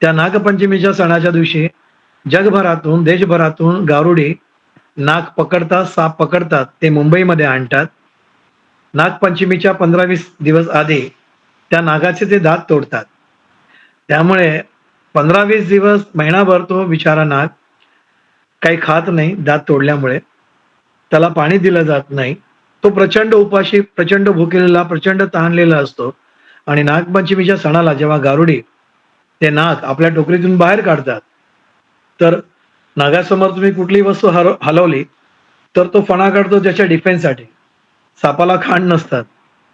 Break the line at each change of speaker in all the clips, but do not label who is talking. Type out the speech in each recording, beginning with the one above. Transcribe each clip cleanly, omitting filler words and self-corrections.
त्या नागपंचमीच्या सणाच्या दिवशी जगभरातून, देशभरातून गारुडी नाग पकडतात, साप पकडतात, ते मुंबईमध्ये आणतात. नागपंचमीच्या 15-20 दिवस आधी त्या नागाचे ते दात तोडतात. त्यामुळे 15-20 दिवस, महिनाभर तो बिचारा नाग काही खात नाही दात तोडल्यामुळे. त्याला पाणी दिलं जात नाही. तो प्रचंड उपाशी, प्रचंड भुकेलेला, प्रचंड तहानलेला असतो आणि नागपंचमीच्या सणाला जेव्हा गारुडी ते नाग आपल्या टोकरीतून बाहेर काढतात, तर नागासमोर तुम्ही कुठलीही वस्तू हलवली, तर तो फणा काढतो त्याच्या डिफेन्ससाठी. सापाला खांड नसतात.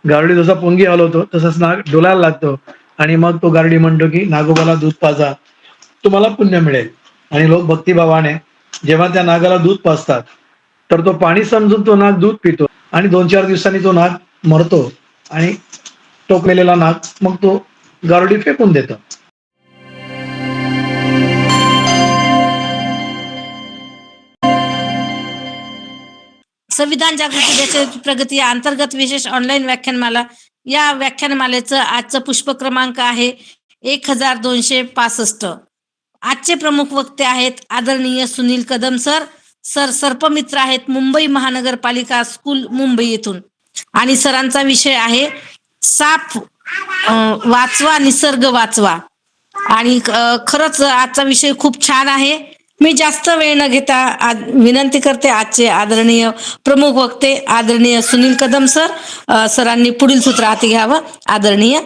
गारुडी जसा पुंगी हलवतो, तसाच नाग डोलायला लागतो आणि मग तो गारुडी म्हणतो, की "नागोबाला दूध पाजा, तुम्हाला पुण्य मिळेल." आणि लोक भक्तिभावाने जेव्हा त्या नागाला दूध पाजतात, तर तो पाणी समजून तो नाग दूध पितो आणि 2-4 दिवसांनी तो नाग मरतो आणि टोकलेला नाग मग तो गारुडी फेकून देतो.
संविधान जागृती देशाची प्रगती या अंतर्गत विशेष ऑनलाईन व्याख्यानमाला. या व्याख्यानमालेचं आजचं पुष्प क्रमांक आहे 1265. आजचे प्रमुख वक्ते आहेत आदरणीय सुनील कदम सर. सर सर्पमित्र आहेत मुंबई महानगरपालिका स्कूल मुंबई येथून आणि सरांचा विषय आहे साप वाचवा निसर्ग वाचवा. आणि खरंच आजचा विषय खूप छान आहे. मी जास्त वेळ न घेता विनंती करते आजचे आदरणीय प्रमुख वक्ते आदरणीय सुनील कदम सर. सरांनी पुढील सूत्र हाती घ्यावं. आदरणीय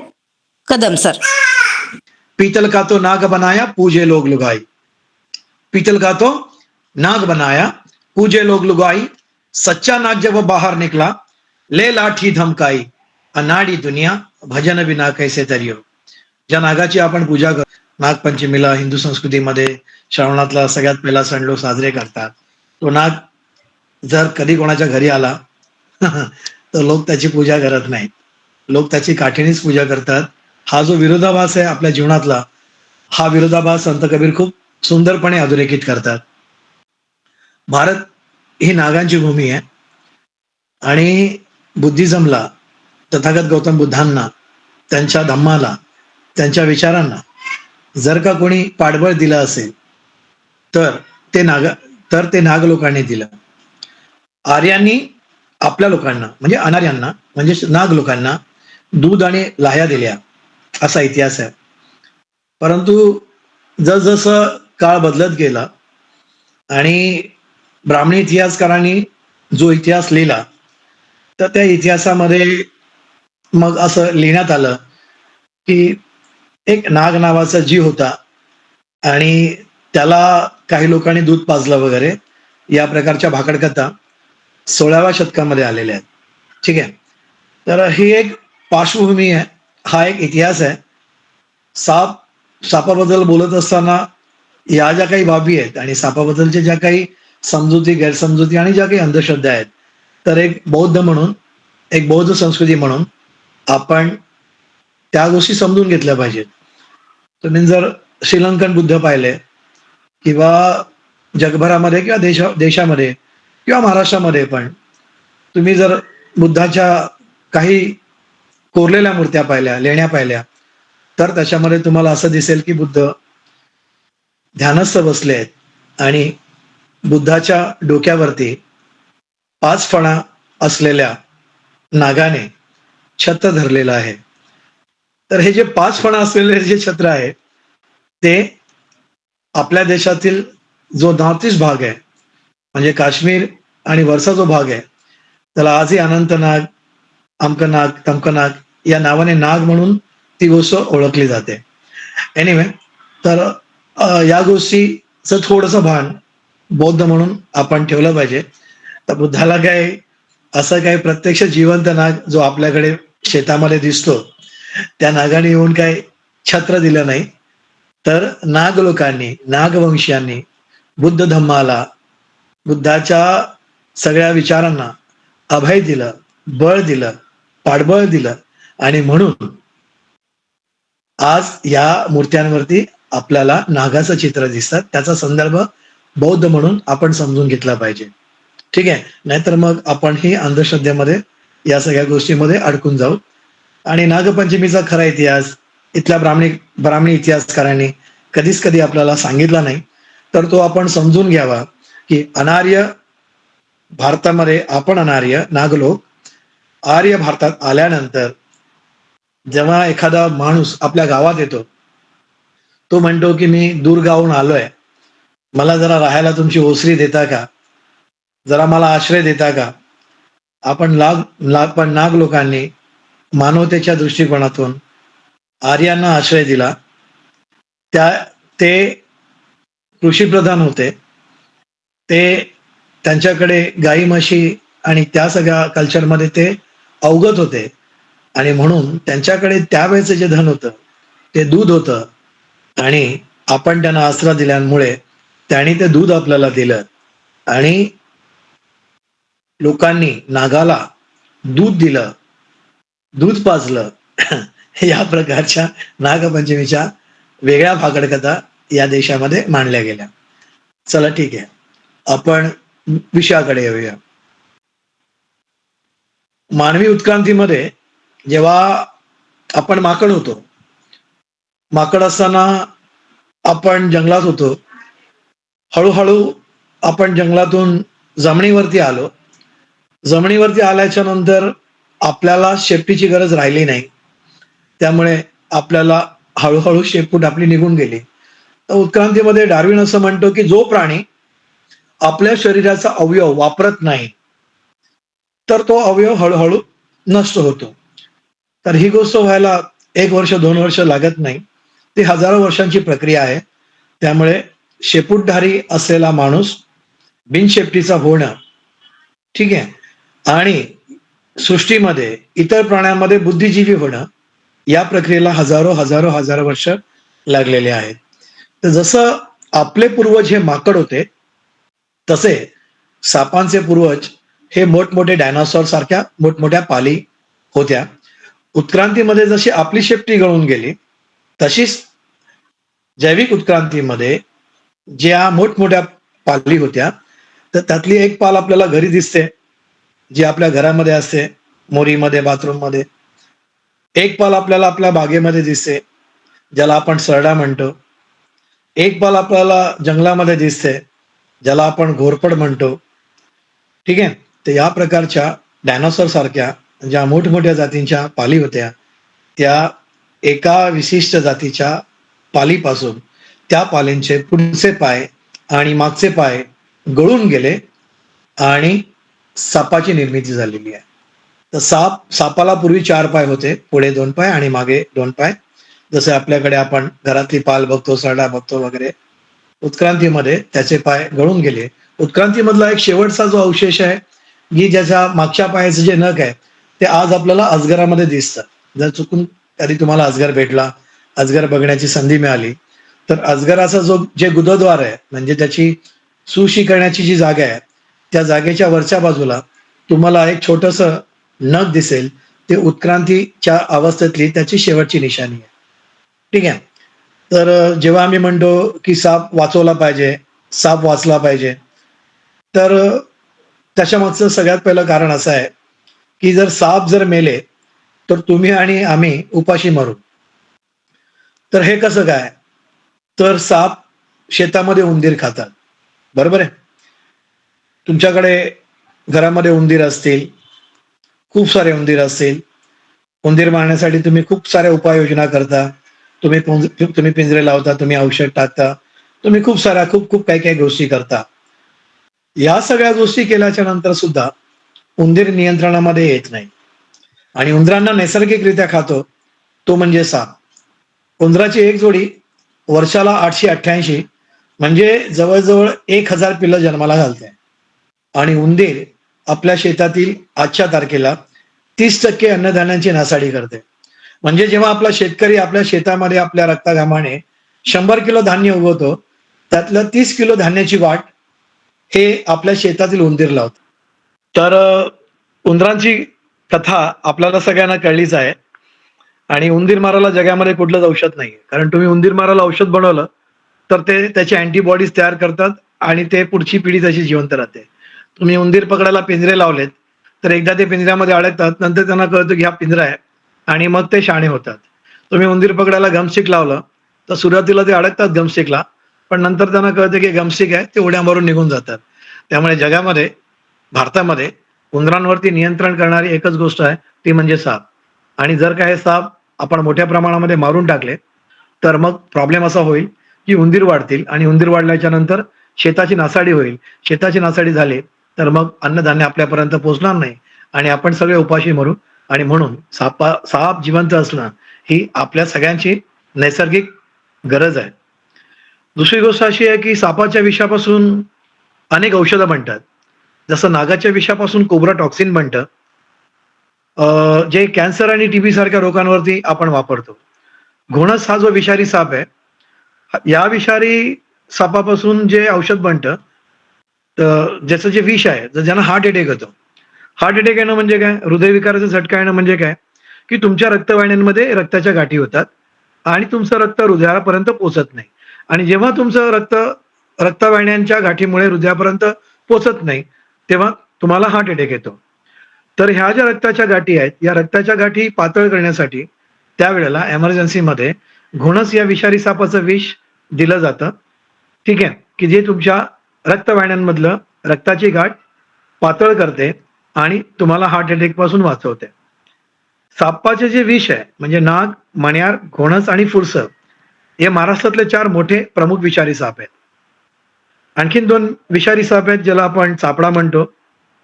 कदम सर.
पीतल का तो नाग बनाया पूजे लोग लुगाई. पीतल का तो नाग बनाया पूजे लोग लुगाई. सच्चा नाग जब बाहर निकला ले लाठी धमकाई. अनाडी दुनिया भजन बिना कैसे तरियो. ज्या नागाची आपण पूजा करतो नागपंचमीला, हिंदू संस्कृतीमध्ये श्रावणातला सगळ्यात पहिला सण लोक साजरे करतात. तो नाग जर कधी कोणाच्या घरी आला तर लोक त्याची पूजा करत नाहीत. लोक त्याची काठीणीच पूजा करतात. हा जो विरोधाभास आहे आपल्या जीवनातला, हा विरोधाभास संत कबीर खूप सुंदरपणे अधोरेखित करतात. भारत ही नागांची भूमी आहे आणि बुद्धिझमला, तथागत गौतम बुद्धांना, त्यांच्या धम्माला, त्यांच्या विचारांना जर का कोणी पाठबळ दिलं असेल तर ते नाग लोकांनी दिलं. आर्यांनी आपल्या लोकांना म्हणजे अनार्यांना म्हणजे नाग लोकांना दूध आणि लाह्या दिल्या, असा इतिहास आहे. परंतु जसजसं काळ बदलत गेला आणि ब्राह्मणी इतिहासकारांनी जो इतिहास लिहिला, तर त्या इतिहासामध्ये मग असं लिहिण्यात आलं की एक नाग नावाचा जीव होता आणि त्याला काही लोकांनी दूध पाजलं वगैरे, या प्रकारच्या भाकडकथा 16व्या शतकामध्ये आलेल्या आहेत. ठीक आहे. तर ही एक पार्श्वभूमी आहे, हा एक इतिहास आहे. सापाबद्दल बोलत असताना या ज्या काही बाबी आहेत आणि सापाबद्दलच्या ज्या काही समजुती, गैरसमजुती आणि ज्या काही अंधश्रद्धा आहेत, तर एक बौद्ध म्हणून, एक बौद्ध संस्कृती म्हणून आपण त्या गोष्टी समजून घेतल्या पाहिजेत. तुम्ही जर श्रीलंकन बुद्ध पाहिले किंवा जगभरामध्ये किंवा देशामध्ये किंवा महाराष्ट्रामध्ये पण तुम्ही जर बुद्धाच्या काही कोरलेल्या मूर्त्या पाहिल्या, लेण्या पाहिल्या, तर त्याच्यामध्ये तुम्हाला असं दिसेल की बुद्ध ध्यानस्थ बसले आहेत आणि बुद्धाच्या डोक्यावरती 5 फणा असलेल्या नागाने छत्र धरलेलं आहे. तर हे जे 5 फणा असलेले जे छत्र आहे ते आपल्या देशातील जो नॉर्थ ईस्ट भाग आहे म्हणजे काश्मीर आणि वरचा जो भाग आहे, त्याला आजही अनंतनाग, अमकनाग, तमकनाग या नावाने नाग म्हणून ती गोष्ट ओळखली जाते. एनिवे, तर या गोष्टीचं थोडंसं भान बौद्ध म्हणून आपण ठेवलं पाहिजे. तर बुद्धाला काय असं काय प्रत्यक्ष जिवंत नाग जो आपल्याकडे शेतामध्ये दिसतो, त्या नागाने येऊन काय छत्र दिलं नाही, तर नाग लोकांनी, नागवंशीयांनी बुद्ध धम्माला, बुद्धाच्या सगळ्या विचारांना अभय दिलं, बळ दिलं, पाठबळ दिलं आणि म्हणून आज या मूर्त्यांवरती आपल्याला नागाचं चित्र दिसतात. त्याचा संदर्भ बौद्ध म्हणून आपण समजून घेतला पाहिजे. ठीक आहे. नाहीतर मग आपण ही अंधश्रद्धेमध्ये या सगळ्या गोष्टीमध्ये अडकून जाऊ. आणि नागपंचमीचा खरा इतिहास इथल्या ब्राह्मणी इतिहासकारांनी कधीच कधी आपल्याला सांगितला नाही, तर तो आपण समजून घ्यावा की अनार्य भारतामध्ये आपण अनार्य नागलोक आर्य भारतात आल्यानंतर जेव्हा एखादा माणूस आपल्या गावात येतो, तो म्हणतो की मी दूर गावून आलोय, मला जरा राहायला तुमची ओसरी देता का, जरा मला आश्रय देता का. पण नाग लोकांनी मानवतेच्या दृष्टिकोनातून आर्यांना आश्रय दिला. त्या ते कृषीप्रधान होते, ते त्यांच्याकडे गाई म्हशी आणि त्या सगळ्या कल्चरमध्ये ते अवगत होते, आणि म्हणून त्यांच्याकडे त्यावेळेचं जे धन होतं ते दूध होतं, आणि आपण त्यांना आसरा दिल्यामुळे त्यांनी ते दूध आपल्याला दिलं, आणि लोकांनी नागाला दूध दिलं, दूध पाजलं. या प्रकारच्या नागपंचमीच्या वेगळ्या भाकडकथा या देशामध्ये मांडल्या गेल्या. चला ठीक आहे, आपण विषयाकडे येऊया. मानवी उत्क्रांतीमध्ये जेव्हा आपण माकड होतो, माकड असताना आपण जंगलात होतो, हळूहळू आपण जंगलातून जमिनीवरती आलो. जमिनीवरती आल्याच्या नंतर आपल्याला शेपटीची गरज राहिली नाही, त्यामुळे आपल्याला हळूहळू शेपूट आपली निघून गेली. तर उत्क्रांतीमध्ये डार्विन असं म्हणतो की जो प्राणी आपल्या शरीराचा अवयव वापरत नाही, तर तो अवयव हळूहळू नष्ट होतो. तर ही गोष्ट व्हायला 1 वर्ष 2 वर्ष लागत नाही, ती हजारो वर्षांची प्रक्रिया आहे. त्यामुळे शेपूटधारी असलेला माणूस बिनशेपटीचा होणं ठीक आहे, आणि सृष्टीमध्ये इतर प्राण्यांमध्ये बुद्धिजीवी होणं, या प्रक्रियेला हजारो हजारो हजारो वर्ष लागलेले आहेत. तर जसं आपले पूर्वज हे माकड होते, तसे सापांचे पूर्वज हे मोठमोठे डायनासॉर सारख्या मोठमोठ्या पाली होत्या. उत्क्रांतीमध्ये जशी आपली शेपटी गळून गेली, तशीच जैविक उत्क्रांतीमध्ये ज्या मोठमोठ्या पाली होत्या, तर त्यातली एक पाल आपल्याला घरी दिसते, जी आपल्या घरामध्ये असते, मोरीमध्ये, बाथरूममध्ये. एक पाल आपल्याला आपल्या बागेमध्ये दिसते, ज्याला आपण सरडा म्हणतो. एक पाल आपल्याला जंगलामध्ये दिसते, ज्याला आपण घोरपड म्हणतो. ठीक आहे. तर या प्रकारच्या डायनासॉर सारख्या ज्या मोठमोठ्या जातींच्या पाली होत्या, त्या एका विशिष्ट जातीच्या पालीपासून त्या पालींचे पुढचे पाय आणि मागचे पाय गळून गेले, आणि सापाची निर्मिती झालेली आहे. तर सापाला पूर्वी 4 पाय होते, पुढे 2 पाय आणि मागे 2 पाय. जसे आपल्याकडे आपण घरातली पाल बघतो, सरडा बघतो वगैरे. उत्क्रांतीमध्ये त्याचे पाय गळून गेले. उत्क्रांतीमधला एक शेवटचा जो अवशेष आहे, की ज्याच्या मागच्या पायाचे जे नख आहे, ते आज आपल्याला अजगरामध्ये दिसतं. जर चुकून कधी तुम्हाला अजगर भेटला, अजगर बघण्याची संधी मिळाली, तर अजगराचा जे गुदद्वार आहे, म्हणजे त्याची सुशी करण्याची जी जागा आहे, त्या जागेच्या वरच्या बाजूला तुम्हाला एक छोटंसं नख दिसेल. ते उत्क्रांतीच्या अवस्थेतली त्याची शेवटची निशाणी आहे. ठीक आहे. तर जेव्हा आम्ही म्हणतो की साप वाचवला पाहिजे, साप वाचला पाहिजे, तर त्याच्या मागचं सगळ्यात पहिलं कारण असं आहे की साप जर मेले, तर तुम्ही आणि आम्ही उपाशी मरू. तर हे कसं काय? तर साप शेतामध्ये उंदीर खातात, बरोबर आहे. तुमच्याकडे घरामध्ये उंदीर असतील, खूप सारे उंदीर असतील. उंदीर मारण्यासाठी तुम्ही खूप साऱ्या उपाययोजना करता. तुम्ही पिंजरे लावता, तुम्ही औषध टाकता, तुम्ही खूप खूप काही काही गोष्टी करता. या सगळ्या गोष्टी केल्याच्या नंतर सुद्धा उंदीर नियंत्रणामध्ये येत नाही, आणि उंदरांना नैसर्गिकरित्या खातो तो म्हणजे साप. उंदराची एक जोडी वर्षाला 888, म्हणजे जवळजवळ 1000 पिल्लं जन्माला घालते. आणि उंदीर आपल्या शेतातील आजच्या तारखेला 30% अन्नधान्याची नासाडी करते. म्हणजे जेव्हा आपला शेतकरी आपल्या शेतामध्ये आपल्या रक्ताघामाने 100 किलो धान्य उगवतो, त्यातलं 30 किलो धान्याची वाट हे आपल्या शेतातील उंदीर लावतो. तर उंदरांची कथा आपल्याला सगळ्यांना कळलीच आहे. आणि उंदीर मारायला जगामध्ये कुठलंच औषध नाही, कारण तुम्ही उंदीर मारायला औषध बनवलं तर ते त्याचे अँटीबॉडीज तयार करतात, आणि ते पुढची पिढी तशी जिवंत राहते. तुम्ही उंदीर पकडायला पिंजरे लावलेत, तर एकदा ते पिंजऱ्यामध्ये अडकतात, नंतर त्यांना कळतं की हा पिंजरा आहे, आणि मग ते शहाणे होतात. तुम्ही उंदीर पकडायला गमस्टिक लावलं, तर सुरुवातीला ते अडकतात गमस्टिकला, पण नंतर त्यांना कळतं की गमस्टिक आहे, ते उड्या मारून निघून जातात. त्यामुळे जगामध्ये, भारतामध्ये उंदरांवरती नियंत्रण करणारी एकच गोष्ट आहे, ती म्हणजे साप. आणि जर का हे साप आपण मोठ्या प्रमाणामध्ये मारून टाकले, तर मग प्रॉब्लेम असा होईल, की उंदीर वाढतील आणि उंदीर वाढल्याच्या नंतर शेताची नासाडी होईल. शेताची नासाडी झाली, तर मग अन्नधान्य आपल्यापर्यंत पोहोचणार नाही आणि आपण सगळे उपाशी मरू. आणि म्हणून साप जिवंत असणं ही आपल्या सगळ्यांची नैसर्गिक गरज आहे. दुसरी गोष्ट अशी आहे, की सापाच्या विषापासून अनेक औषधं बनतात. जसं नागाच्या विषापासून कोब्रा टॉक्सिन बनतं. जे कॅन्सर आणि टीबी सारख्या रोगांवरती आपण वापरतो. घोणस हा जो विषारी साप आहे, या विषारी सापापासून जे औषध बनतं, तर ज्याचं जे विष आहे, तर ज्यांना हार्ट अटॅक येतो. हार्ट अटॅक येणं म्हणजे काय? हृदयविकाराचा झटका येणं म्हणजे काय? की तुमच्या रक्तवाहिन्यांमध्ये रक्ताच्या गाठी होतात आणि तुमचं रक्त हृदयापर्यंत पोहोचत नाही. आणि जेव्हा तुमचं रक्तवाहिन्यांच्या गाठीमुळे हृदयापर्यंत पोहोचत नाही, तेव्हा तुम्हाला हार्ट अटॅक येतो. तर ह्या ज्या रक्ताच्या गाठी आहेत, या रक्ताच्या गाठी पातळ करण्यासाठी त्यावेळेला एमर्जन्सीमध्ये घोणस या विषारी सापाचं विष दिलं जातं. ठीक आहे, की जे तुमच्या रक्तवाहिन्यांमधलं रक्ताची गाठ पातळ करते आणि तुम्हाला हार्ट अटॅक पासून वाचवते. सापाचे जे विष आहे म्हणजे नाग, मण्यार, घोणस आणि फुरसं हे महाराष्ट्रातले 4 मोठे प्रमुख विषारी साप आहेत. आणखीन 2 विषारी साप आहेत ज्याला आपण चापडा म्हणतो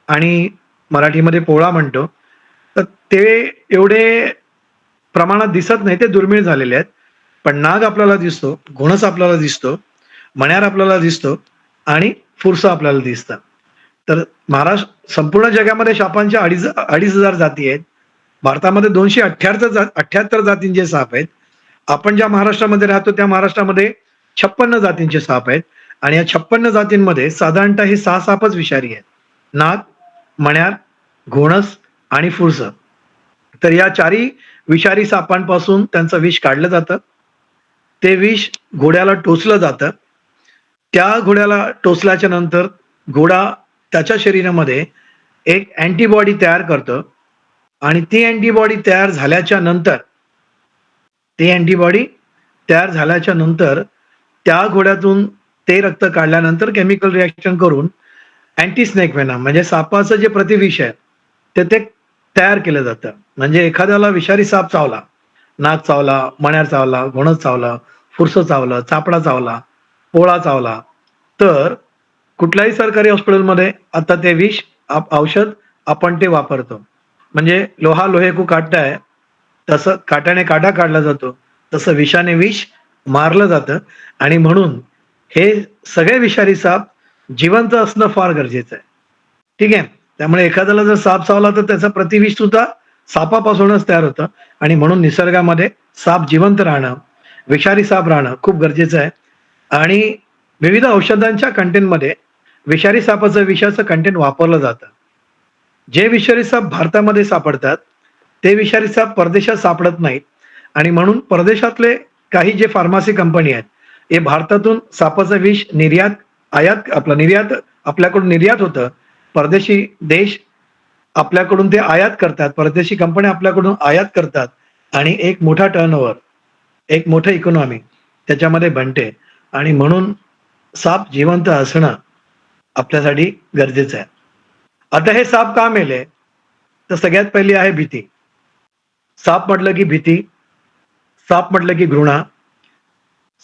आणि मराठीमध्ये पोळा म्हणतो. तर ते एवढे प्रमाणात दिसत नाही, ते दुर्मिळ झालेले आहेत. पण नाग आपल्याला दिसतो, घोणस आपल्याला दिसतो, मण्यार आपल्याला दिसतो आणि फुरसं आपल्याला दिसतं. तर संपूर्ण जगामध्ये सापांच्या 2,500 जाती आहेत. भारतामध्ये 278 जातींचे साप आहेत. आपण ज्या महाराष्ट्रामध्ये राहतो त्या महाराष्ट्रामध्ये 56 जातींचे साप आहेत आणि या 56 जातींमध्ये साधारणतः हे 6 सापच विषारी आहेत. नाग, मण्यार, घोणस आणि फुरसं. तर या 4ही विषारी सापांपासून त्यांचं विष काढलं जातं. ते विष घोड्याला टोचलं जातं. त्या घोड्याला टोचल्याच्या नंतर घोडा त्याच्या शरीरामध्ये एक अँटीबॉडी तयार करतो आणि ती अँटीबॉडी तयार झाल्याच्या नंतर त्या घोड्यातून ते रक्त काढल्यानंतर केमिकल रिएक्शन करून अँटी स्नेक वेनम म्हणजे सापाचं जे प्रतिविष आहे ते तयार केलं जातं. म्हणजे एखाद्याला विषारी साप चावला, नाग चावला, मण्यार चावला, घोणस चावला, फुरसं चावलं, चापडा चावला, पोळा चावला, तर कुठल्याही सरकारी हॉस्पिटलमध्ये आता ते विष औषध आपण ते वापरतो. म्हणजे लोहा लोहे को काटता है, तसं काट्याने काटा काढला जातो, तसं विषाने विष मारलं जातं. आणि म्हणून हे सगळे विषारी साप जिवंत असणं फार गरजेचं आहे. ठीक आहे. त्यामुळे एखाद्याला जर साप चावला तर त्याचं प्रतिविष सुद्धा सापापासूनच तयार होतं आणि म्हणून निसर्गामध्ये साप जिवंत राहणं, विषारी साप राहणं खूप गरजेचं आहे. आणि विविध औषधांच्या कंटेनमध्ये विषारी सापाचं विषाचं कंटेन वापरलं जातं. जे विषारी साप भारतामध्ये सापडतात, ते विषारी साप परदेशात सापडत नाहीत आणि म्हणून परदेशातले काही जे फार्मसी कंपनी आहेत, हे भारतातून सापाचं विष निर्यात आपल्याकडून निर्यात होतं. परदेशी देश आपल्याकडून ते आयात करतात, परदेशी कंपन्या आपल्याकडून आयात करतात आणि एक मोठा टर्नओव्हर, एक मोठं इकॉनॉमी त्याच्यामध्ये बनते. आणि म्हणून साप जिवंत असणं आपल्यासाठी गरजेचं आहे. आता हे साप का मेले? तर सगळ्यात पहिली आहे भीती. साप म्हटलं की भीती, साप म्हटलं की घृणा,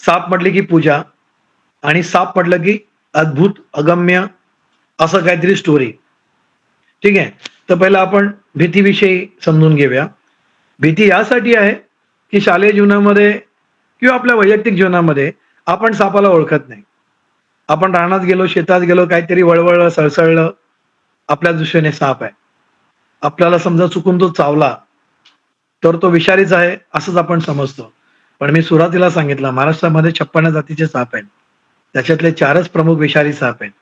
साप म्हटलं की पूजा आणि साप म्हटलं की अद्भुत, अगम्य असं काहीतरी स्टोरी. ठीक आहे. तर पहिलं आपण भीतीविषयी समजून घेऊया. भीती यासाठी आहे की शालेय जीवनामध्ये किंवा आपल्या वैयक्तिक जीवनामध्ये आपण सापाला ओळखत नाही. आपण रानात गेलो, शेतात गेलो, काहीतरी वळवळलं, सळसळलं, आपल्या दृष्टीने साप आहे. आपल्याला समजा चुकून तो चावला तर तो विषारीच आहे असंच आपण समजतो. पण मी सुरुवातीला सांगितलं महाराष्ट्रामध्ये 56 जातीचे साप आहेत. त्याच्यातले 4च प्रमुख विषारी साप आहेत.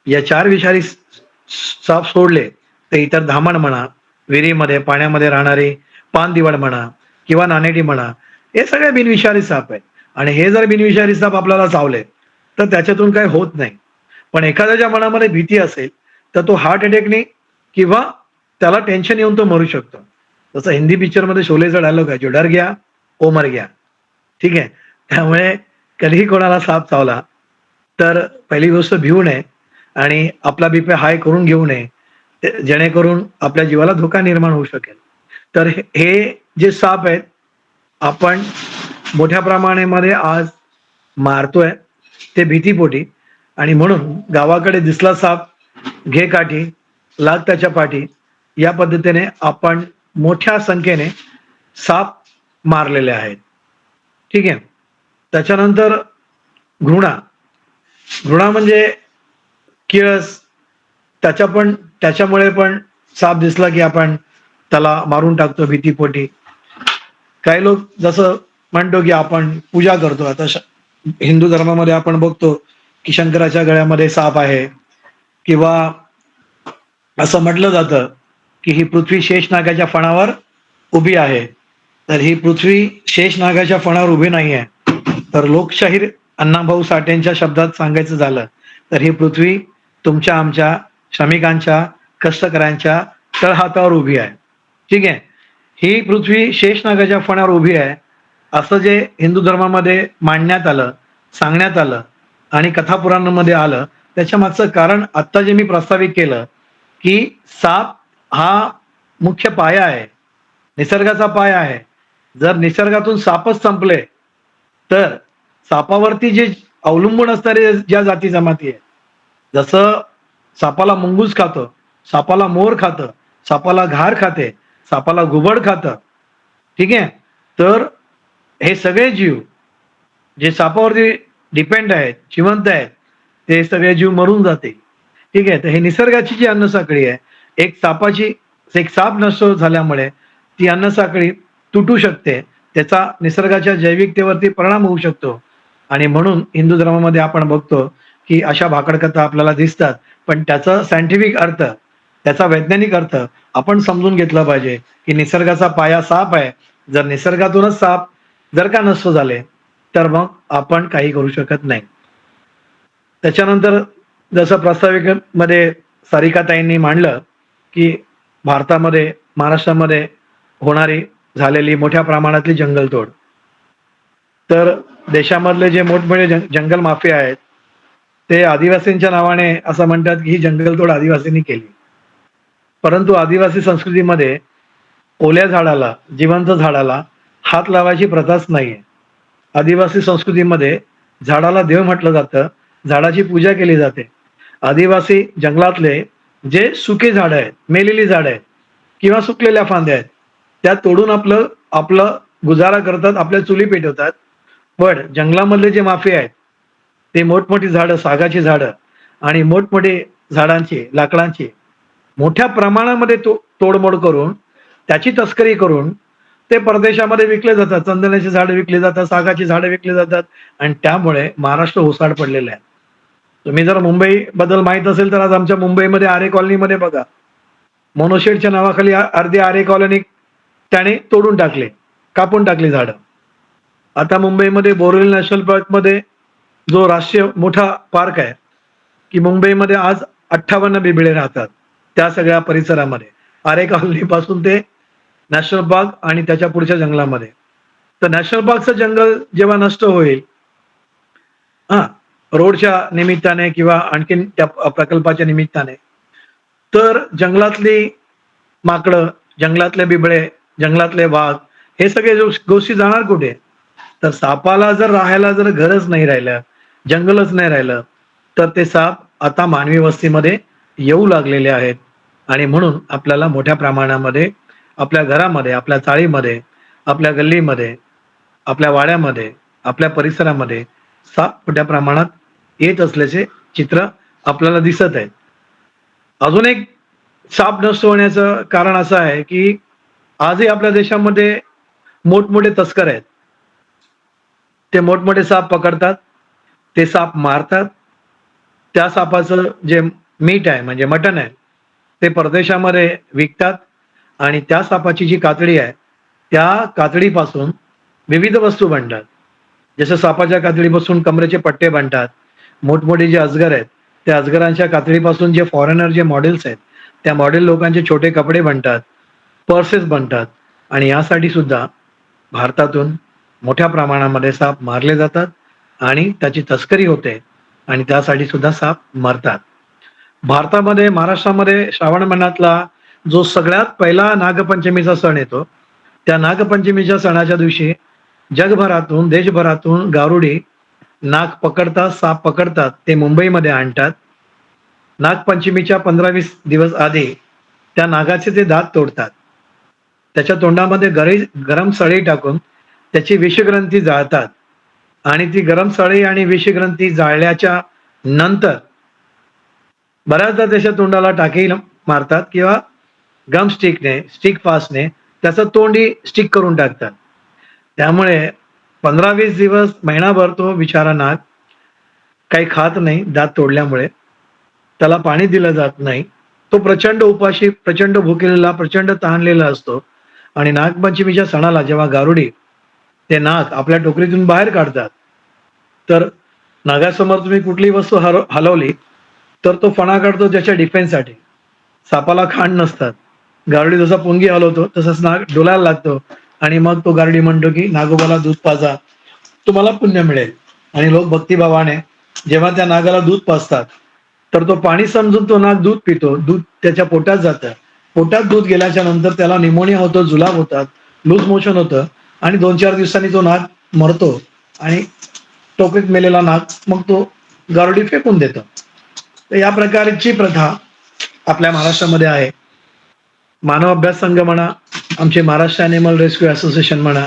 या 4 विषारी साप सोडले तर इतर धामण म्हणा, विहिरीमध्ये पाण्यामध्ये राहणारे पानदिवड म्हणा किंवा नानेटी म्हणा, हे सगळे बिनविषारी साप आहेत. आणि हे जर बिनविषारी साप आपल्याला चावले तर त्याच्यातून काही होत नाही. पण एखाद्याच्या मनामध्ये भीती असेल तर तो हार्ट अटॅकने किंवा त्याला टेन्शन येऊन तो मरू शकतो. जसं हिंदी पिक्चरमध्ये शोलेचा डायलॉग आहे, जो डर गया वो मर गया. ठीक आहे. त्यामुळे कधीही कोणाला साप चावला तर पहिली गोष्ट भिवू नये आणि आपला बीपी हाय करून घेऊ नये, जेणेकरून आपल्या जीवाला धोका निर्माण होऊ शकेल. तर हे जे साप आहेत, आपण मोठ्या प्रमाणामध्ये आज मारतोय ते भीतीपोटी. आणि म्हणून गावाकडे दिसला साप, घे काठी, लाग त्याच्या पाठी, या पद्धतीने आपण मोठ्या संख्येने साप मारलेले आहेत. ठीक आहे. त्याच्यानंतर घृणा. घृणा म्हणजे किळस. त्याच्यामुळे पण साप दिसला की आपण त्याला मारून टाकतो भीतीपोटी. काही लोक जसं म्हणतो की आपण पूजा करतो. आता हिंदू धर्मामध्ये आपण बघतो की शंकराच्या गळ्यामध्ये साप आहे, किंवा असं म्हटलं जातं की ही पृथ्वी शेषनागाच्या फणावर उभी आहे. तर ही पृथ्वी शेषनागाच्या फणावर उभी नाही आहे, तर लोकशाहीर अण्णाभाऊ साठेंच्या शब्दात सांगायचं झालं तर ही पृथ्वी तुमच्या आमच्या श्रमिकांच्या कष्टकऱ्यांच्या तळहातावर उभी आहे. ठीक आहे. ही पृथ्वी शेषनागाच्या फणावर उभी आहे असं जे हिंदू धर्मामध्ये मांडण्यात आलं, सांगण्यात आलं आणि कथापुराणांमध्ये आलं, त्याच्या मागचं कारण आत्ता जे मी प्रस्तावित केलं की साप हा मुख्य पाया आहे, निसर्गाचा पाया आहे. जर निसर्गातून सापच संपले तर सापावरती जे अवलंबून असणारे ज्या जाती जमाती आहेत, जसं सापाला मुंगूस खातं, सापाला मोर खातं, सापाला घार खाते, सापाला घुबड खातं. ठीक आहे. तर हे सगळे जीव जे सापावरती डिपेंड आहेत, जिवंत आहेत, ते सगळे जीव मरून जाते. ठीक आहे. तर हे निसर्गाची जी अन्नसाखळी आहे, एक साप नष्ट झाल्यामुळे ती अन्नसाखळी तुटू शकते, त्याचा निसर्गाच्या जैविकतेवरती परिणाम होऊ शकतो. आणि म्हणून हिंदू धर्मामध्ये आपण बघतो की अशा भाकडकथा आपल्याला दिसतात, पण त्याचा सायंटिफिक अर्थ, त्याचा वैज्ञानिक अर्थ आपण समजून घेतला पाहिजे की निसर्गाचा पाया साप आहे. जर निसर्गातूनच साप जर का नष्ट झाले तर मग आपण काही करू शकत नाही. त्याच्यानंतर जसं प्रास्ताविकेमध्ये सारिकाताईंनी मांडलं की भारतामध्ये, महाराष्ट्रामध्ये होणारी झालेली मोठ्या प्रमाणातली जंगलतोड, तर देशामधले जे मोठमोठे जंगल माफिया आहेत ते आदिवासींच्या नावाने असं म्हणतात की ही जंगलतोड आदिवासींनी केली. परंतु आदिवासी संस्कृतीमध्ये ओल्या झाडाला, जिवंत झाडाला हात लावायची प्रथाच नाहीये. आदिवासी संस्कृतीमध्ये झाडाला देव म्हटलं जातं, झाडाची पूजा केली जाते. आदिवासी जंगलातले जे सुके झाड आहेत, मेलेली झाड आहेत किंवा सुकलेल्या फांद्या आहेत, त्या तोडून आपलं आपलं गुजारा करतात, आपल्या चुली पेटवतात. पण जंगलामधले जे माफिया आहेत ते मोठमोठी झाडं, सागाची झाडं आणि मोठमोठी झाडांची, लाकडांची मोठ्या प्रमाणामध्ये तोडमोड करून, त्याची तस्करी करून ते परदेशामध्ये विकले जातात. चंदनाची झाडं विकली जातात, सागाची झाडं विकली जातात आणि त्यामुळे महाराष्ट्र ओसाड पडलेलं आहे. तुम्ही जर मुंबई बद्दल माहित असेल तर आज आमच्या मुंबईमध्ये आरे कॉलनीमध्ये बघा, मोनोशेडच्या नावाखाली अर्धी आरे कॉलनी त्याने तोडून टाकले, कापून टाकली झाडं. आता मुंबईमध्ये बोरिवली नॅशनल पार्कमध्ये जो राष्ट्रीय मोठा पार्क आहे, की मुंबईमध्ये आज 58 बिबळे राहतात त्या सगळ्या परिसरामध्ये, आरे कॉलनी पासून ते नॅशनल पार्क आणि त्याच्या पुढच्या जंगलामध्ये. तर नॅशनल पार्कचं जंगल जेव्हा नष्ट होईल, रोडच्या निमित्ताने किंवा आणखीन त्या प्रकल्पाच्या निमित्ताने, तर जंगलातली माकडं, जंगलातले बिबळे, जंगलातले वाघ, हे सगळे गोष्टी जाणार कुठे? तर सापाला जर राहायला जर घरच नाही राहिलं, जंगलच नाही राहिलं, तर ते साप आता मानवी वस्तीमध्ये येऊ लागलेले आहेत. आणि म्हणून आपल्याला मोठ्या प्रमाणामध्ये आपल्या घरामध्ये, आपल्या चाळीमध्ये, आपल्या गल्लीमध्ये, आपल्या वाड्यामध्ये, आपल्या परिसरामध्ये साप मोठ्या प्रमाणात येत असल्याचे चित्र आपल्याला दिसत आहे. अजून एक साप नष्ट होण्याचं कारण असं आहे की आजही आपल्या देशामध्ये मोठमोठे तस्कर आहेत. ते मोठमोठे साप पकडतात, ते साप मारतात, त्या सापाचं जे मीठ आहे म्हणजे मटण आहे ते परदेशामध्ये विकतात आणि त्या सापाची जी कातडी आहे त्या कातडीपासून विविध वस्तू बनतात. जसं सापाच्या कातडीपासून कमरेचे पट्टे बनतात, मोठमोठे जे अजगर आहेत त्या अजगरांच्या कातडीपासून जे फॉरेनर जे मॉडेल्स आहेत त्या मॉडेल लोकांचे छोटे कपडे बनतात, पर्सेस बनतात. आणि यासाठी सुद्धा भारतातून मोठ्या प्रमाणामध्ये साप मारले जातात आणि त्याची तस्करी होते आणि त्यासाठी सुद्धा साप मरतात. भारतामध्ये, महाराष्ट्रामध्ये श्रावण महिन्यातला जो सगळ्यात पहिला नागपंचमीचा सण येतो, त्या नागपंचमीच्या सणाच्या दिवशी जगभरातून, देशभरातून गारुडी नाग पकडतात, साप पकडतात, ते मुंबईमध्ये आणतात. नागपंचमीच्या 15-20 दिवस आधी त्या नागाचे ते दात तोडतात. त्याच्या तोंडामध्ये गरम सळई टाकून त्याची विषग्रंथी जाळतात आणि ती गरम सळई आणि विषग्रंथी जाळल्याच्या नंतर बऱ्याचदा त्याच्या तोंडाला टाकी मारतात किंवा गम स्टिक फास्टने त्याचं तोंडी स्टिक करून टाकतात. त्यामुळे 15-20 दिवस, महिनाभर तो बिचारा नाग काही खात नाही दात तोडल्यामुळे. त्याला पाणी दिलं जात नाही. तो प्रचंड उपाशी, प्रचंड भुकेलेला, प्रचंड तहानलेला असतो आणि नागपंचमीच्या सणाला जेव्हा गारुडी ते नाग आपल्या टोकरीतून बाहेर काढतात, तर नागासमोर तुम्ही कुठलीही वस्तू हलवली तर तो फणा काढतो त्याच्या डिफेन्ससाठी. सापाला खांड नसतात. गारुडी जसा पुंगी हलवतो तसंच नाग डोलायला लागतो आणि मग तो गारुडी म्हणतो की नागोबाला दूध पाजा, तुम्हाला पुण्य मिळेल. आणि लोक भक्तिभावाने जेव्हा त्या नागाला दूध पाजतात तर तो पाणी समजून तो नाग दूध पितो. दूध त्याच्या पोटात जातं. पोटात दूध गेल्याच्या नंतर त्याला निमोनिया होतो, जुलाब होतात, लूज मोशन होतं आणि 2-4 दिवसांनी तो नाग मरतो आणि टोकरीत मेलेला नाग मग तो गारुडी फेकून देतो. तर या प्रकारची प्रथा आपल्या महाराष्ट्रामध्ये आहे. मानव अभ्यास संघ म्हणा, आमचे महाराष्ट्र ॲनिमल रेस्क्यू असोसिएशन म्हणा,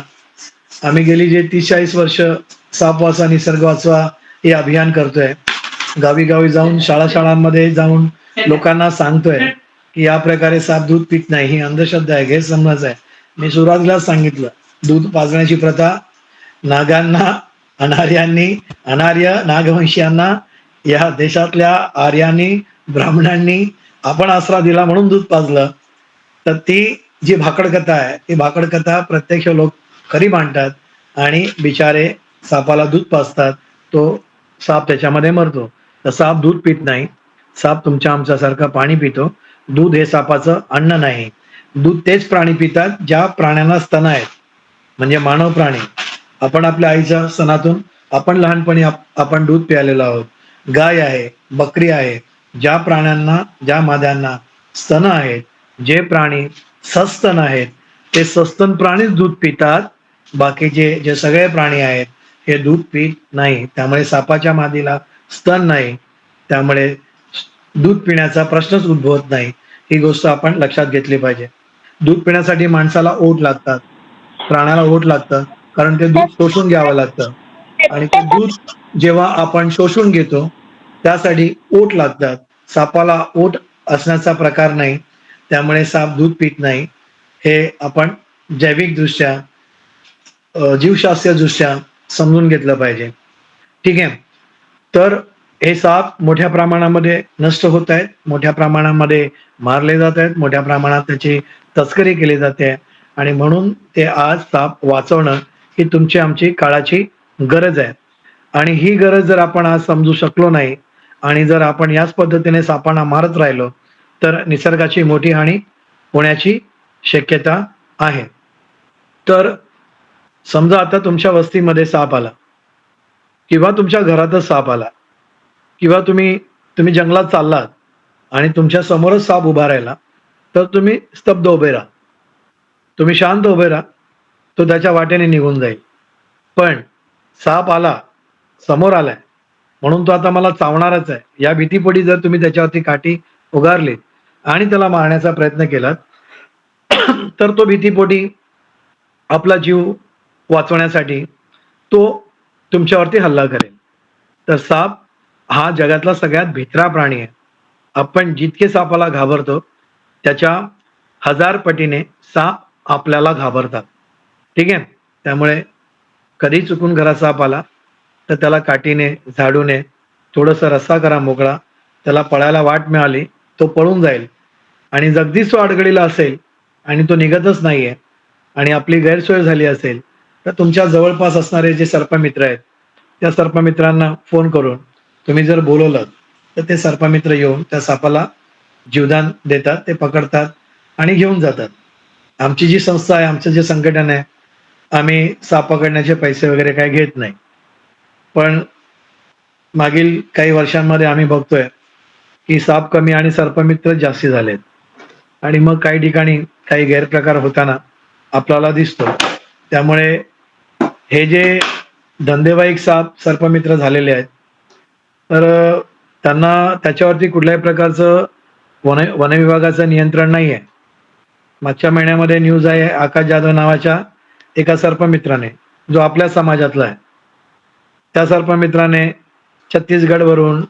आम्ही गेली जे 30-40 वर्ष साप वाचवा, निसर्ग वाचवा हे अभियान करतोय. गावी गावी जाऊन, शाळांमध्ये जाऊन लोकांना सांगतोय की या प्रकारे साप दूध पित नाही, ही अंधश्रद्धा आहे, गैरसमज आहे. मी सुरुवातीलाच सांगितलं, दूध पाजण्याची प्रथा नागांना, अनार्य नागवंशीयांना या देशातल्या आर्यांनी, ब्राह्मणांनी आपण आसरा दिला म्हणून दूध पाजलं. तर ती जी भाकड कथा आहे, ती भाकड कथा प्रत्यक्ष लोक खरी मांडतात आणि बिचारे सापाला दूध पाजतात. तो साप त्याच्यामध्ये मरतो. तर साप दूध पित नाही. साप तुमच्या आमच्यासारखं पाणी पितो. दूध हे सापाचं अन्न नाही. दूध तेच प्राणी पितात ज्या प्राण्यांना स्तन आहेत, म्हणजे मानव प्राणी. आपण आपल्या आईच्या स्तनातून आपण लहानपणी आपण दूध प्यायलेलो आहोत. गाय आहे, बकरी आहे, ज्या प्राण्यांना, ज्या माद्यांना स्तन आहेत, जे प्राणी सस्तन आहेत, ते सस्तन प्राणीच दूध पितात. बाकीचे जे सगळे प्राणी आहेत हे दूध पित नाही. त्यामुळे सापाच्या मादीला स्तन नाही, त्यामुळे दूध पिण्याचा प्रश्नच उद्भवत नाही. ही गोष्ट आपण लक्षात घेतली पाहिजे. दूध पिण्यासाठी माणसाला ओठ लागतात, प्राण्याला ओठ लागतं, कारण ते दूध शोषून घ्यावं लागतं आणि ते दूध जेव्हा आपण शोषून घेतो त्यासाठी ओठ लागतात. सापाला ओठ असण्याचा प्रकार नाही, त्यामुळे साप दूध पित नाही. हे आपण जैविकदृष्ट्या, जीवशास्त्रीयदृष्ट्या समजून घेतलं पाहिजे. ठीक आहे. तर हे साप मोठ्या प्रमाणामध्ये नष्ट होत आहेत, मोठ्या प्रमाणामध्ये मारले जात आहेत, मोठ्या प्रमाणात त्याची तस्करी केली जाते आणि म्हणून ते आज साप वाचवणं ही तुमची आमची काळाची गरज आहे. आणि ही गरज जर आपण आज समजू शकलो नाही आणि जर आपण याच पद्धतीने सापांना मारत राहिलो तर निसर्गाची मोठी हानी होण्याची शक्यता आहे. तर समजा आता तुमच्या वस्तीमध्ये साप आला किंवा तुमच्या घरातच साप आला किंवा तुम्ही जंगलात चाललात आणि तुमच्या समोरच साप उभा राहिला, तर तुम्ही स्तब्ध उभे राहा, तुम्ही शांत उभे राहा. तो त्याच्या वाटेने निघून जाईल. पण साप आला, समोर आलाय म्हणून तो आता मला चावणारच आहे, या भीतीपोटी जर तुम्ही त्याच्यावरती काठी उगारलीत आणि त्याला मारण्याचा प्रयत्न केलात तर तो भीतीपोटी आपला जीव वाचवण्यासाठी तो तुमच्यावरती हल्ला करेल. तर साप हा जगातला सगळ्यात भित्रा प्राणी आहे. आपण जितके सापाला घाबरतो त्याच्या 1000 पटीने साप आपल्याला घाबरतात. ठीक आहे. त्यामुळे कधी चुकून घरात साप आला तर त्याला काठीने, झाडूने थोडंसं रस्सा करा मोकळा. त्याला पळायला वाट मिळाली तो पळून जाईल आणि जगदीच तो अडगळीला असेल आणि तो निघतच नाहीये आणि आपली गैरसोय झाली असेल तर तुमच्या जवळपास असणारे जे सर्पमित्र आहेत त्या सर्पमित्रांना फोन करून तुम्ही जर बोलवलं तर ते सर्पमित्र येऊन त्या सापाला जीवदान देतात, ते पकडतात आणि घेऊन जातात. आमची जी संस्था आहे, आमचं जे संघटन आहे, आम्ही साप पकडण्याचे पैसे वगैरे काही घेत नाही. पण मागील काही वर्षांमध्ये आम्ही बघतोय की साप कमी आणि सर्पमित्र जास्ती झालेत आणि मग काही ठिकाणी काही गैरप्रकार होताना आपल्याला दिसतो. त्यामुळे हे जे धंदेवाईक साप सर्पमित्र झालेले आहेत, तर त्यांना त्याच्यावरती कुठल्याही प्रकारचं वनविभागाचं नियंत्रण नाही आहे. मागच्या महिन्यामध्ये न्यूज आहे आकाश जाधव नावाच्या एका सर्पमित्राने, जो आपल्या समाजातला आहे, त्या सर्पमित्राने छत्तीसगडवरून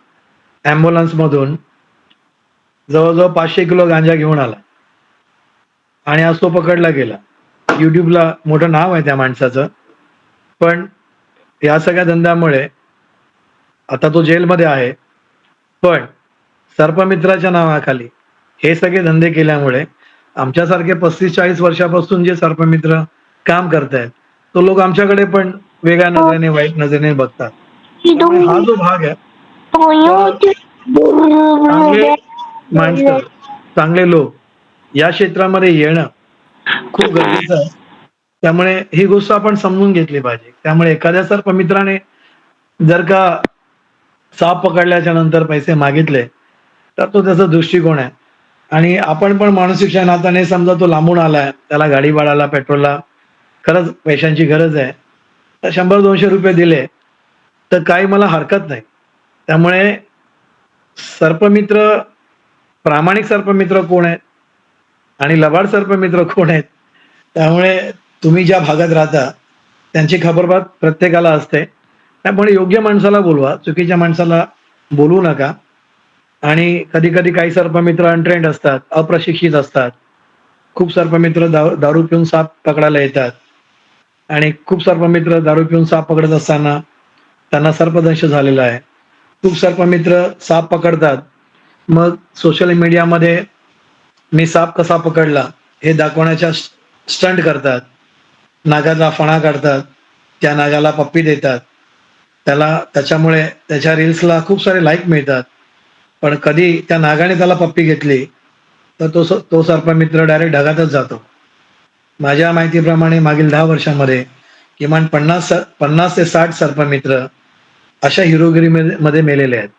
ॲम्ब्युलन्समधून जवळजवळ 500 किलो गांजा घेऊन आला आणि आज तो पकडला गेला. यूट्यूबला मोठं नाव आहे त्या माणसाचं. पण या सगळ्या धंद्यामुळे आता तो जेलमध्ये आहे. पण सर्पमित्राच्या नावाखाली हे सगळे धंदे केल्यामुळे आमच्यासारखे 35-40 वर्षापासून जे सर्पमित्र काम करतायत, तो लोक आमच्याकडे पण वेगळ्या नजरेने, वाईट नजरेने बघतात. त्यामुळे हा जो भाग आहे, चांगले माणसं, चांगले लोक या क्षेत्रामध्ये येणं खूप गरजेचं आहे. त्यामुळे ही गोष्ट आपण समजून घेतली पाहिजे. त्यामुळे एखाद्या सर्पमित्राने जर का साप पकडल्याच्या नंतर पैसे मागितले, तर तो त्याचा दृष्टिकोन आहे. आणि आपण पण मानसिकच्या नात्याने समजा तो लांबून आलाय, त्याला गाडी भाड्याला, पेट्रोलला खरंच पैशांची गरज आहे, तर 100-200 रुपये दिले, तर काही मला हरकत नाही. त्यामुळे सर्पमित्र, प्रामाणिक सर्पमित्र कोण आहेत आणि लबाड सर्पमित्र कोण आहेत, त्यामुळे तुम्ही ज्या भागात राहता त्यांची खबरबात प्रत्येकाला असते. त्यामुळे योग्य माणसाला बोलवा, चुकीच्या माणसाला बोलवू नका. आणि कधी कधी काही सर्पमित्र अनट्रेंड असतात, अप्रशिक्षित असतात. खूप सर्पमित्र दारू पिऊन साप पकडायला येतात आणि खूप सर्पमित्र दारू पिऊन साप पकडत असताना त्यांना सर्पदंश झालेला आहे. खूप सर्पमित्र साप पकडतात, मग सोशल मीडियामध्ये मी साप कसा पकडला हे दाखवण्याच्या स्टंट करतात. नागाचा फणा काढतात, त्या नागाला पप्पी देतात, त्याच्यामुळे त्याच्या रील्सला खूप सारे लाईक मिळतात. पण कधी त्या नागाने त्याला पप्पी घेतली, तर तो सर्पमित्र डायरेक्ट ढगातच जातो. माझ्या माहितीप्रमाणे मागील 10 वर्षामध्ये किमान 50 ते 60 सर्पमित्र अशा हिरोगिरीमध्ये मेलेले आहेत.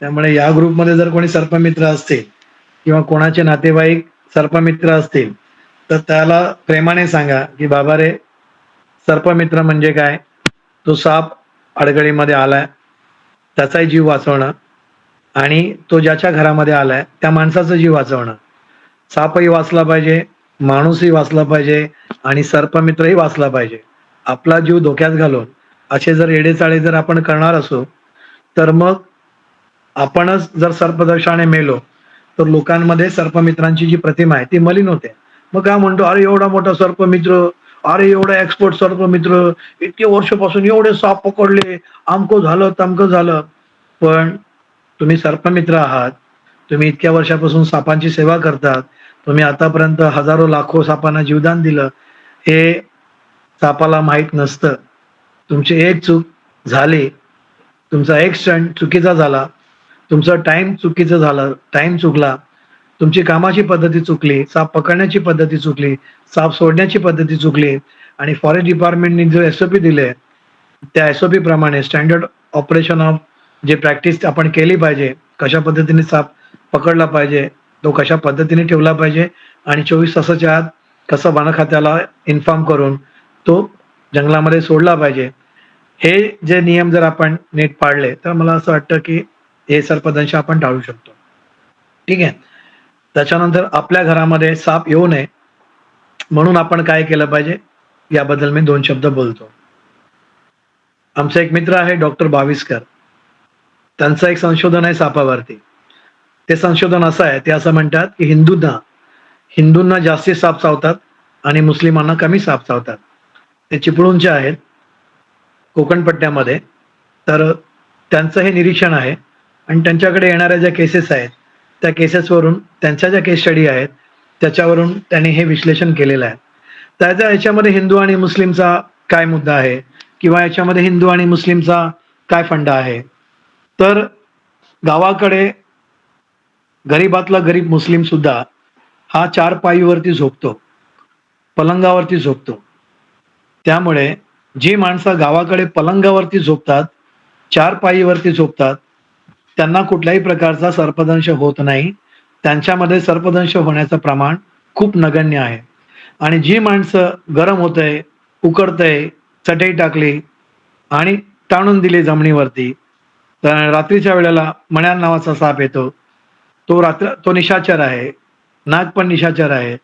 त्यामुळे या ग्रुपमध्ये जर कोणी सर्पमित्र असतील किंवा कोणाचे नातेवाईक सर्पमित्र असतील, तर त्याला प्रेमाने सांगा की बाबा रे, सर्पमित्र म्हणजे काय? तो साप अडगळीमध्ये आलाय, त्याचाही जीव वाचवणं आणि तो ज्याच्या घरामध्ये आलाय त्या माणसाचा जीव वाचवणं. सापही वाचला पाहिजे, माणूसही वाचला पाहिजे आणि सर्पमित्रही वाचला पाहिजे. आपला जीव धोक्यात घालून असे जर येडेचाळे जर आपण करणार असू, तर मग आपणच जर सर्पदंशाने मेलो, तर लोकांमध्ये सर्पमित्रांची जी प्रतिमा आहे ती मलिन होते. मग काय म्हणतो, अरे एवढा मोठा सर्पमित्र, अरे एवढा एक्सपर्ट सर्पमित्र, इतके वर्षापासून एवढे साप पकडले, अमकं झालं तमकं झालं. पण तुम्ही सर्पमित्र आहात, तुम्ही इतक्या वर्षापासून सापांची सेवा करतात, तुम्ही आतापर्यंत हजारो लाखो सापांना जीवदान दिलं, हे सापाला माहीत नसतं. तुमची एक चूक झाली, तुमचा एक स्टंट चुकीचा झाला, तुमचं टाइम चुकीचं झालं, टाइम चुकला, तुमची कामाची पद्धती चुकली, साप पकडण्याची पद्धती चुकली, साप सोडण्याची पद्धती चुकली आणि फॉरेस्ट डिपार्टमेंटने जो SOP दिले, त्या SOP प्रमाणे स्टँडर्ड ऑपरेशन ऑफ जे प्रॅक्टिस आपण केली पाहिजे, कशा पद्धतीने साप पकडला पाहिजे, तो कशा पद्धतीने ठेवला पाहिजे आणि 24 तासाच्या आत कसं वन खात्याला इन्फॉर्म करून तो जंगलामध्ये सोडला पाहिजे. हे जे नियम जर आपण नीट पाळले, तर मला असं वाटतं की हे सर्पदंश आपण टाळू शकतो. ठीक आहे. त्याच्यानंतर आपल्या घरामध्ये साप येऊ नये म्हणून आपण काय केलं पाहिजे, याबद्दल मी 2 शब्द बोलतो. आमचा एक मित्र आहे डॉक्टर बाविस्कर, त्यांचं एक संशोधन आहे सापावरती. ते संशोधन असं आहे, ते असं म्हणतात की हिंदूंना जास्ती साप चावतात आणि मुस्लिमांना कमी साप चावतात. ते चिपळूणचे आहेत, कोकण पट्ट्यामध्ये. तर त्यांचं हे निरीक्षण आहे आणि त्यांच्याकडे येणाऱ्या ज्या केसेस आहेत, त्या केसेसवरून, त्यांच्या ज्या केस स्टडी आहेत त्याच्यावरून त्यांनी हे विश्लेषण केलेलं आहे. त्याच्या याच्यामध्ये हिंदू आणि मुस्लिमचा काय मुद्दा आहे किंवा याच्यामध्ये हिंदू आणि मुस्लिमचा काय फंडा आहे. तर गावाकडे गरीबातला गरीब मुस्लिम सुद्धा हा 4 पायीवरती झोपतो, पलंगावरती झोपतो. त्यामुळे जी माणसं गावाकडे पलंगावरती झोपतात, चारपाईवरती झोपतात, त्यांना कुठल्याही प्रकारचा सर्पदंश होत नाही. त्यांच्यामध्ये सर्पदंश होण्याचं प्रमाण खूप नगण्य आहे. आणि जी माणसं गरम होतंय, उकडतंय, चटई टाकली आणि टाणून दिली जमिनीवरती, तर रात्रीच्या वेळेला मण्यार नावाचा साप येतो. तो निशाचर आहे. नाग पण निशाचर आहे.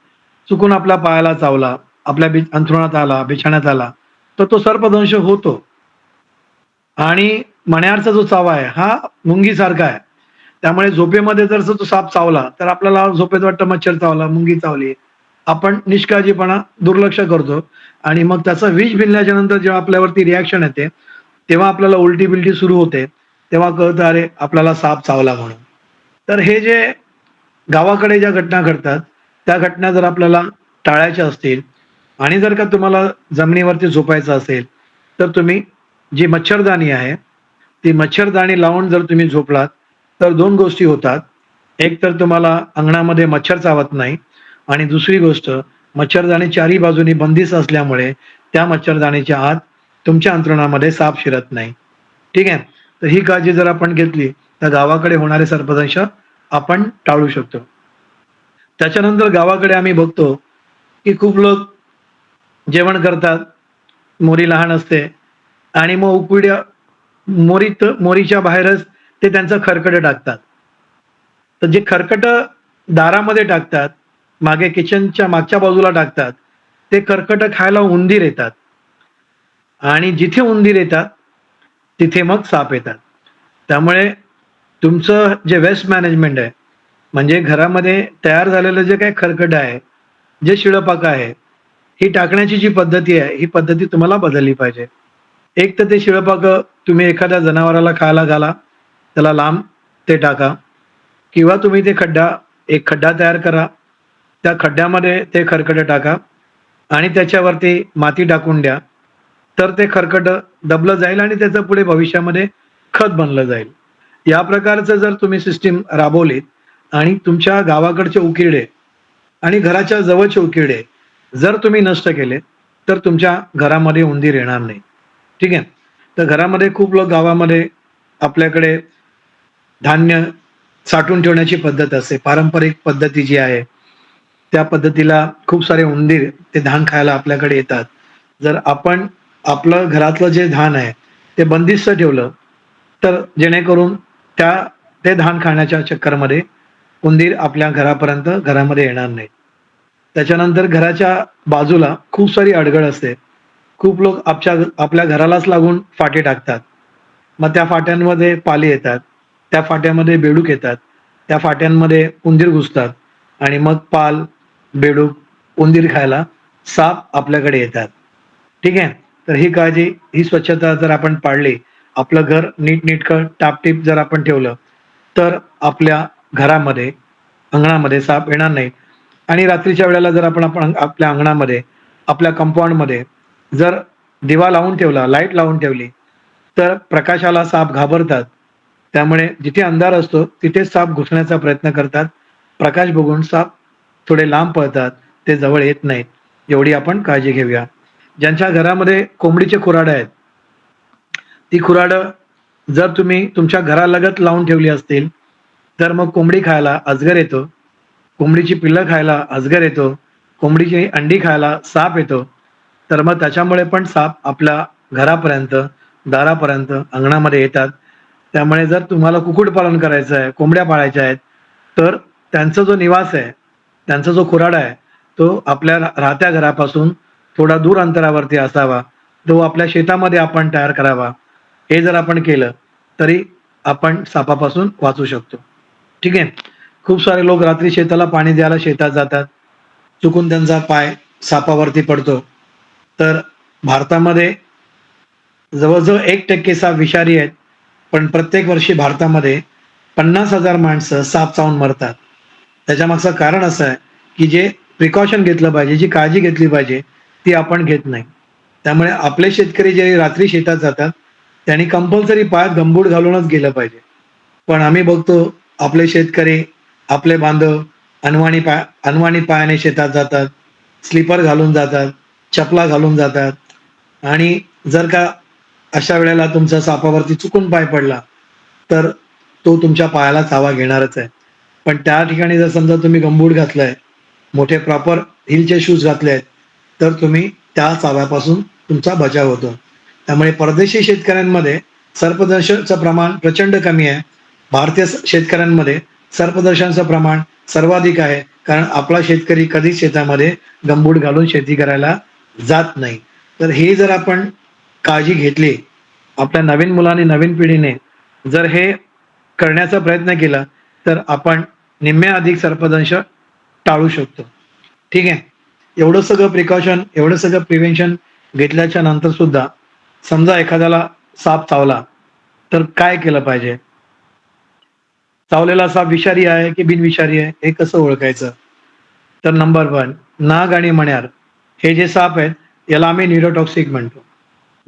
चुकून आपल्या पायाला चावला, आपल्या अंथरुणात आला, बिछाण्यात आला, तर तो सर्पदंश होतो. आणि मण्यारचा जो चावा आहे हा मुंगीसारखा आहे. त्यामुळे झोपेमध्ये जर तो साप चावला, तर आपल्याला झोपेत वाटतं मच्छर चावला, मुंगी चावली. आपण निष्काळजीपणा दुर्लक्ष करतो आणि मग त्याचा विष भिनल्याच्या नंतर जेव्हा आपल्यावरती रिॲक्शन येते, तेव्हा आपल्याला उलटी-बिलटी सुरू होते. तेव्हा कळतं अरे आपल्याला साप चावला म्हणून. तर हे जे गावाकडे ज्या घटना घडतात, त्या घटना जर आपल्याला टाळायच्या असतील आणि जर का तुम्हाला जमिनीवरती झोपायचं असेल, तर तुम्ही जी मच्छरदाणी आहे, ती मच्छरदाणी लावून जर तुम्ही झोपलात, तर 2 गोष्टी होतात. एक तर तुम्हाला अंगणामध्ये मच्छर चावत नाही आणि दुसरी गोष्ट मच्छरदाणी चारी बाजूनी बंदिस्त असल्यामुळे त्या मच्छरदाणीच्या आत तुमच्या अंथरुणामध्ये साप शिरत नाही. ठीक आहे? तर ही काळजी जर आपण घेतली, तर गावाकडे होणारे सर्पदंश आपण टाळू शकतो. त्याच्यानंतर गावाकडे आम्ही बघतो, की खूप लोक जेवण करतात, मोरी लहान असते आणि मग उकिड्या मोरीच्या बाहेरच ते त्यांचं खरकटं टाकतात. तर जे खरकटं दारामध्ये टाकतात, मागे किचनच्या मागच्या बाजूला टाकतात, ते खरकटं खायला उंदीर येतात आणि जिथे उंदीर येतात, तिथे मग साप येतात. त्यामुळे तुमचं जे वेस्ट मॅनेजमेंट आहे, म्हणजे घरामध्ये तयार झालेलं जे काही खरकटं आहे, जे शिळंपाकं आहे, ही टाकण्याची जी पद्धती आहे, ही पद्धती तुम्हाला बदलली पाहिजे. एक तर ते शिळंपाकं तुम्ही एखाद्या जनावराला खायला घाला, त्याला लांब ते टाका किंवा तुम्ही एक खड्डा तयार करा. त्या खड्ड्यामध्ये ते खरकटं टाका आणि त्याच्यावरती माती टाकून द्या. तर ते खरकटं दबलं जाईल आणि त्याचं पुढे भविष्यामध्ये खत बनलं जाईल. या प्रकारचं जर तुम्ही सिस्टीम राबवलीत आणि तुमच्या गावाकडचे उकिरडे आणि घराच्या जवळचे उकिरडे जर तुम्ही नष्ट केले, तर तुमच्या घरामध्ये उंदीर येणार नाही. ठीक आहे? तर घरामध्ये खूप लोक गावामध्ये आपल्याकडे धान्य साठवून ठेवण्याची पद्धत असते. पारंपरिक पद्धती जी आहे, त्या पद्धतीला खूप सारे उंदीर ते धान खायला आपल्याकडे येतात. जर आपण आपलं घरातलं जे धान आहे, ते बंदिस्त ठेवलं, तर जेणेकरून ते धान खाण्याच्या चक्करमध्ये उंदीर आपल्या घरामध्ये येणार नाहीत. त्याच्यानंतर घराच्या बाजूला खूप सारी अडगळ असते. खूप लोक आपल्या घरालाच लागून फाटे टाकतात. मग त्या फाट्यांमध्ये पाली येतात. त्या फाट्यामध्ये बेडूक येतात. त्या फाट्यांमध्ये उंदीर घुसतात आणि मग पाल, बेडूक, उंदीर खायला साप आपल्याकडे येतात. ठीक आहे? तर ही स्वच्छता जर आपण पाळली, आपलं घर नीटनेटकं टापटीप जर आपण ठेवलं, तर आपल्या घरामध्ये, अंगणामध्ये साप येणार नाहीत. आणि रात्रीच्या वेळेला जर आपण आपल्या अंगणामध्ये, आपल्या कंपाऊंडमध्ये जर दिवा लावून ठेवला, लाईट लावून ठेवली, तर प्रकाशाला साप घाबरतात. त्यामुळे जिथे अंधार असतो, तिथेच साप घुसण्याचा प्रयत्न करतात. प्रकाश बघून साप थोडे लांब पळतात, ते जवळ येत नाहीत. एवढी आपण काळजी घेऊया. ज्यांच्या घरामध्ये कोंबडीचे खुराडं आहेत, ती खुराडं जर तुम्ही तुमच्या घरालगत लावून ठेवली असतील, तर मग कोंबडी खायला अजगर येतो. कोंबडीची पिल्लं खायला अजगर येतो. कोंबडीची अंडी खायला साप येतो. तर मग त्याच्यामुळे पण साप आपल्या घरापर्यंत, दारापर्यंत, अंगणामध्ये येतात. त्यामुळे जर तुम्हाला कुक्कुटपालन करायचं आहे, कोंबड्या पाळायच्या आहेत, तर त्यांचा जो निवास आहे, त्यांचा जो खुराडा आहे, तो आपल्या राहत्या घरापासून थोडा दूर अंतरावरती असावा. तो आपल्या शेतामध्ये आपण तयार करावा. हे जर आपण केलं, तरी आपण सापापासून वाचू शकतो. ठीक आहे? खूप सारे लोक रात्री शेताला पाणी द्यायला शेतात जातात. चुकून त्यांचा पाय सापावरती पडतो. तर भारतामध्ये जवळजवळ 1% साप विषारी आहेत. पण प्रत्येक वर्षी भारतामध्ये 50,000 माणसं साप चावून मरतात. त्याच्यामागचं कारण असं आहे, की जे प्रिकॉशन घेतलं पाहिजे, जी काळजी घेतली पाहिजे, ती आपण घेत नाही. त्यामुळे आपले शेतकरी जे रात्री शेतात जातात, त्यांनी कंपल्सरी पायात गमबूट घालूनच गेलं पाहिजे. पण आम्ही बघतो आपले शेतकरी, आपले बांधव अनवाणी पायाने शेतात जातात, स्लीपर घालून जातात, चपला घालून जातात आणि जर का अशा वेळेला तुमचा सापावरती चुकून पाय पडला तर तो तुमच्या पायाला चावा घेणारच आहे. पण त्या ठिकाणी जर समजा तुम्ही गंबूट घातलाय, मोठे प्रॉपर हिलचे शूज घातले आहेत, तर तुम्ही त्या चाव्यापासून तुमचा बचाव होतो. त्यामुळे परदेशी शेतकऱ्यांमध्ये सर्पदंशाचं प्रमाण प्रचंड कमी आहे. भारतीय शेतकऱ्यांमध्ये सर्पदंशाचं प्रमाण सर्वाधिक आहे. कारण आपला शेतकरी कधीच शेतामध्ये गंबूट घालून शेती करायला जात नाही. तर हे जर आपण काळजी घेतली, आपल्या नवीन मुलांनी, नवीन पिढीने जर हे करण्याचा प्रयत्न केला, तर आपण निम्म्या अधिक सर्पदंश टाळू शकतो. ठीक आहे. एवढं सगळं प्रिकॉशन, एवढं सगळं प्रिव्हेन्शन घेतल्याच्या नंतर सुद्धा समजा एखाद्याला साप चावला, तर काय केलं पाहिजे? चावलेला साप विषारी आहे की बिनविषारी आहे हे कसं ओळखायचं? तर नंबर 1, नाग आणि मण्यार हे जे साप आहेत, याला आम्ही न्यूरोटॉक्सिक म्हणतो.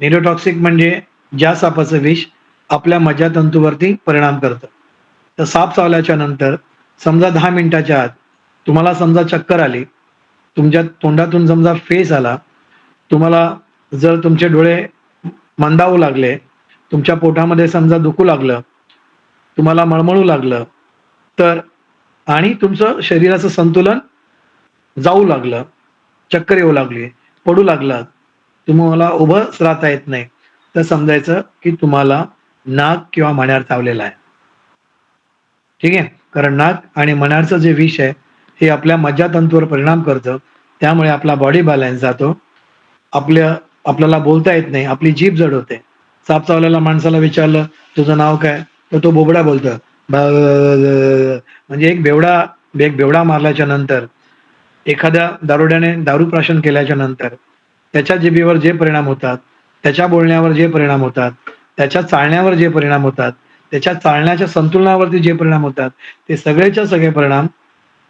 न्यूरोटॉक्सिक म्हणजे ज्या सापाचं विष आपल्या मज्जातंतूवरती परिणाम करतं. तर साप चावल्याच्या नंतर समजा 10 मिनिटाच्या आत तुम्हाला समजा चक्कर आली, तुमच्या तोंडातून समजा फेस आला, तुम्हाला जर तुमचे डोळे मंदावू लागले, तुमच्या पोटामध्ये समजा दुखू लागलं, तुम्हाला मळमळू लागलं, तर आणि तुमचं शरीराचं संतुलन जाऊ लागलं, चक्कर येऊ लागली, पडू लागलात, तुम्हाला उभंच राहता येत नाही, तर समजायचं की तुम्हाला नाग किंवा मण्यार चावलेला आहे. ठीक आहे. कारण नाग आणि मण्यारचं जे विष आहे, हे आपल्या मज्जातंतूवर परिणाम करतं. त्यामुळे आपला बॉडी बॅलन्स जातो. आपल्याला बोलता येत नाही, आपली जीभ जड होते. साप चावलेल्या माणसाला विचारलं, "तुझं नाव काय?" तर तो बोबडा बोलतो. म्हणजे एक बेवडा मारल्याच्या नंतर, एखाद्या दारुड्याने दारू प्राशन केल्याच्या नंतर त्याच्या जिभेवर जे परिणाम होतात, त्याच्या बोलण्यावर जे परिणाम होतात, त्याच्या चालण्यावर जे परिणाम होतात, त्याच्या चालण्याच्या संतुलनावरती जे परिणाम होतात, ते सगळेच्या सगळे परिणाम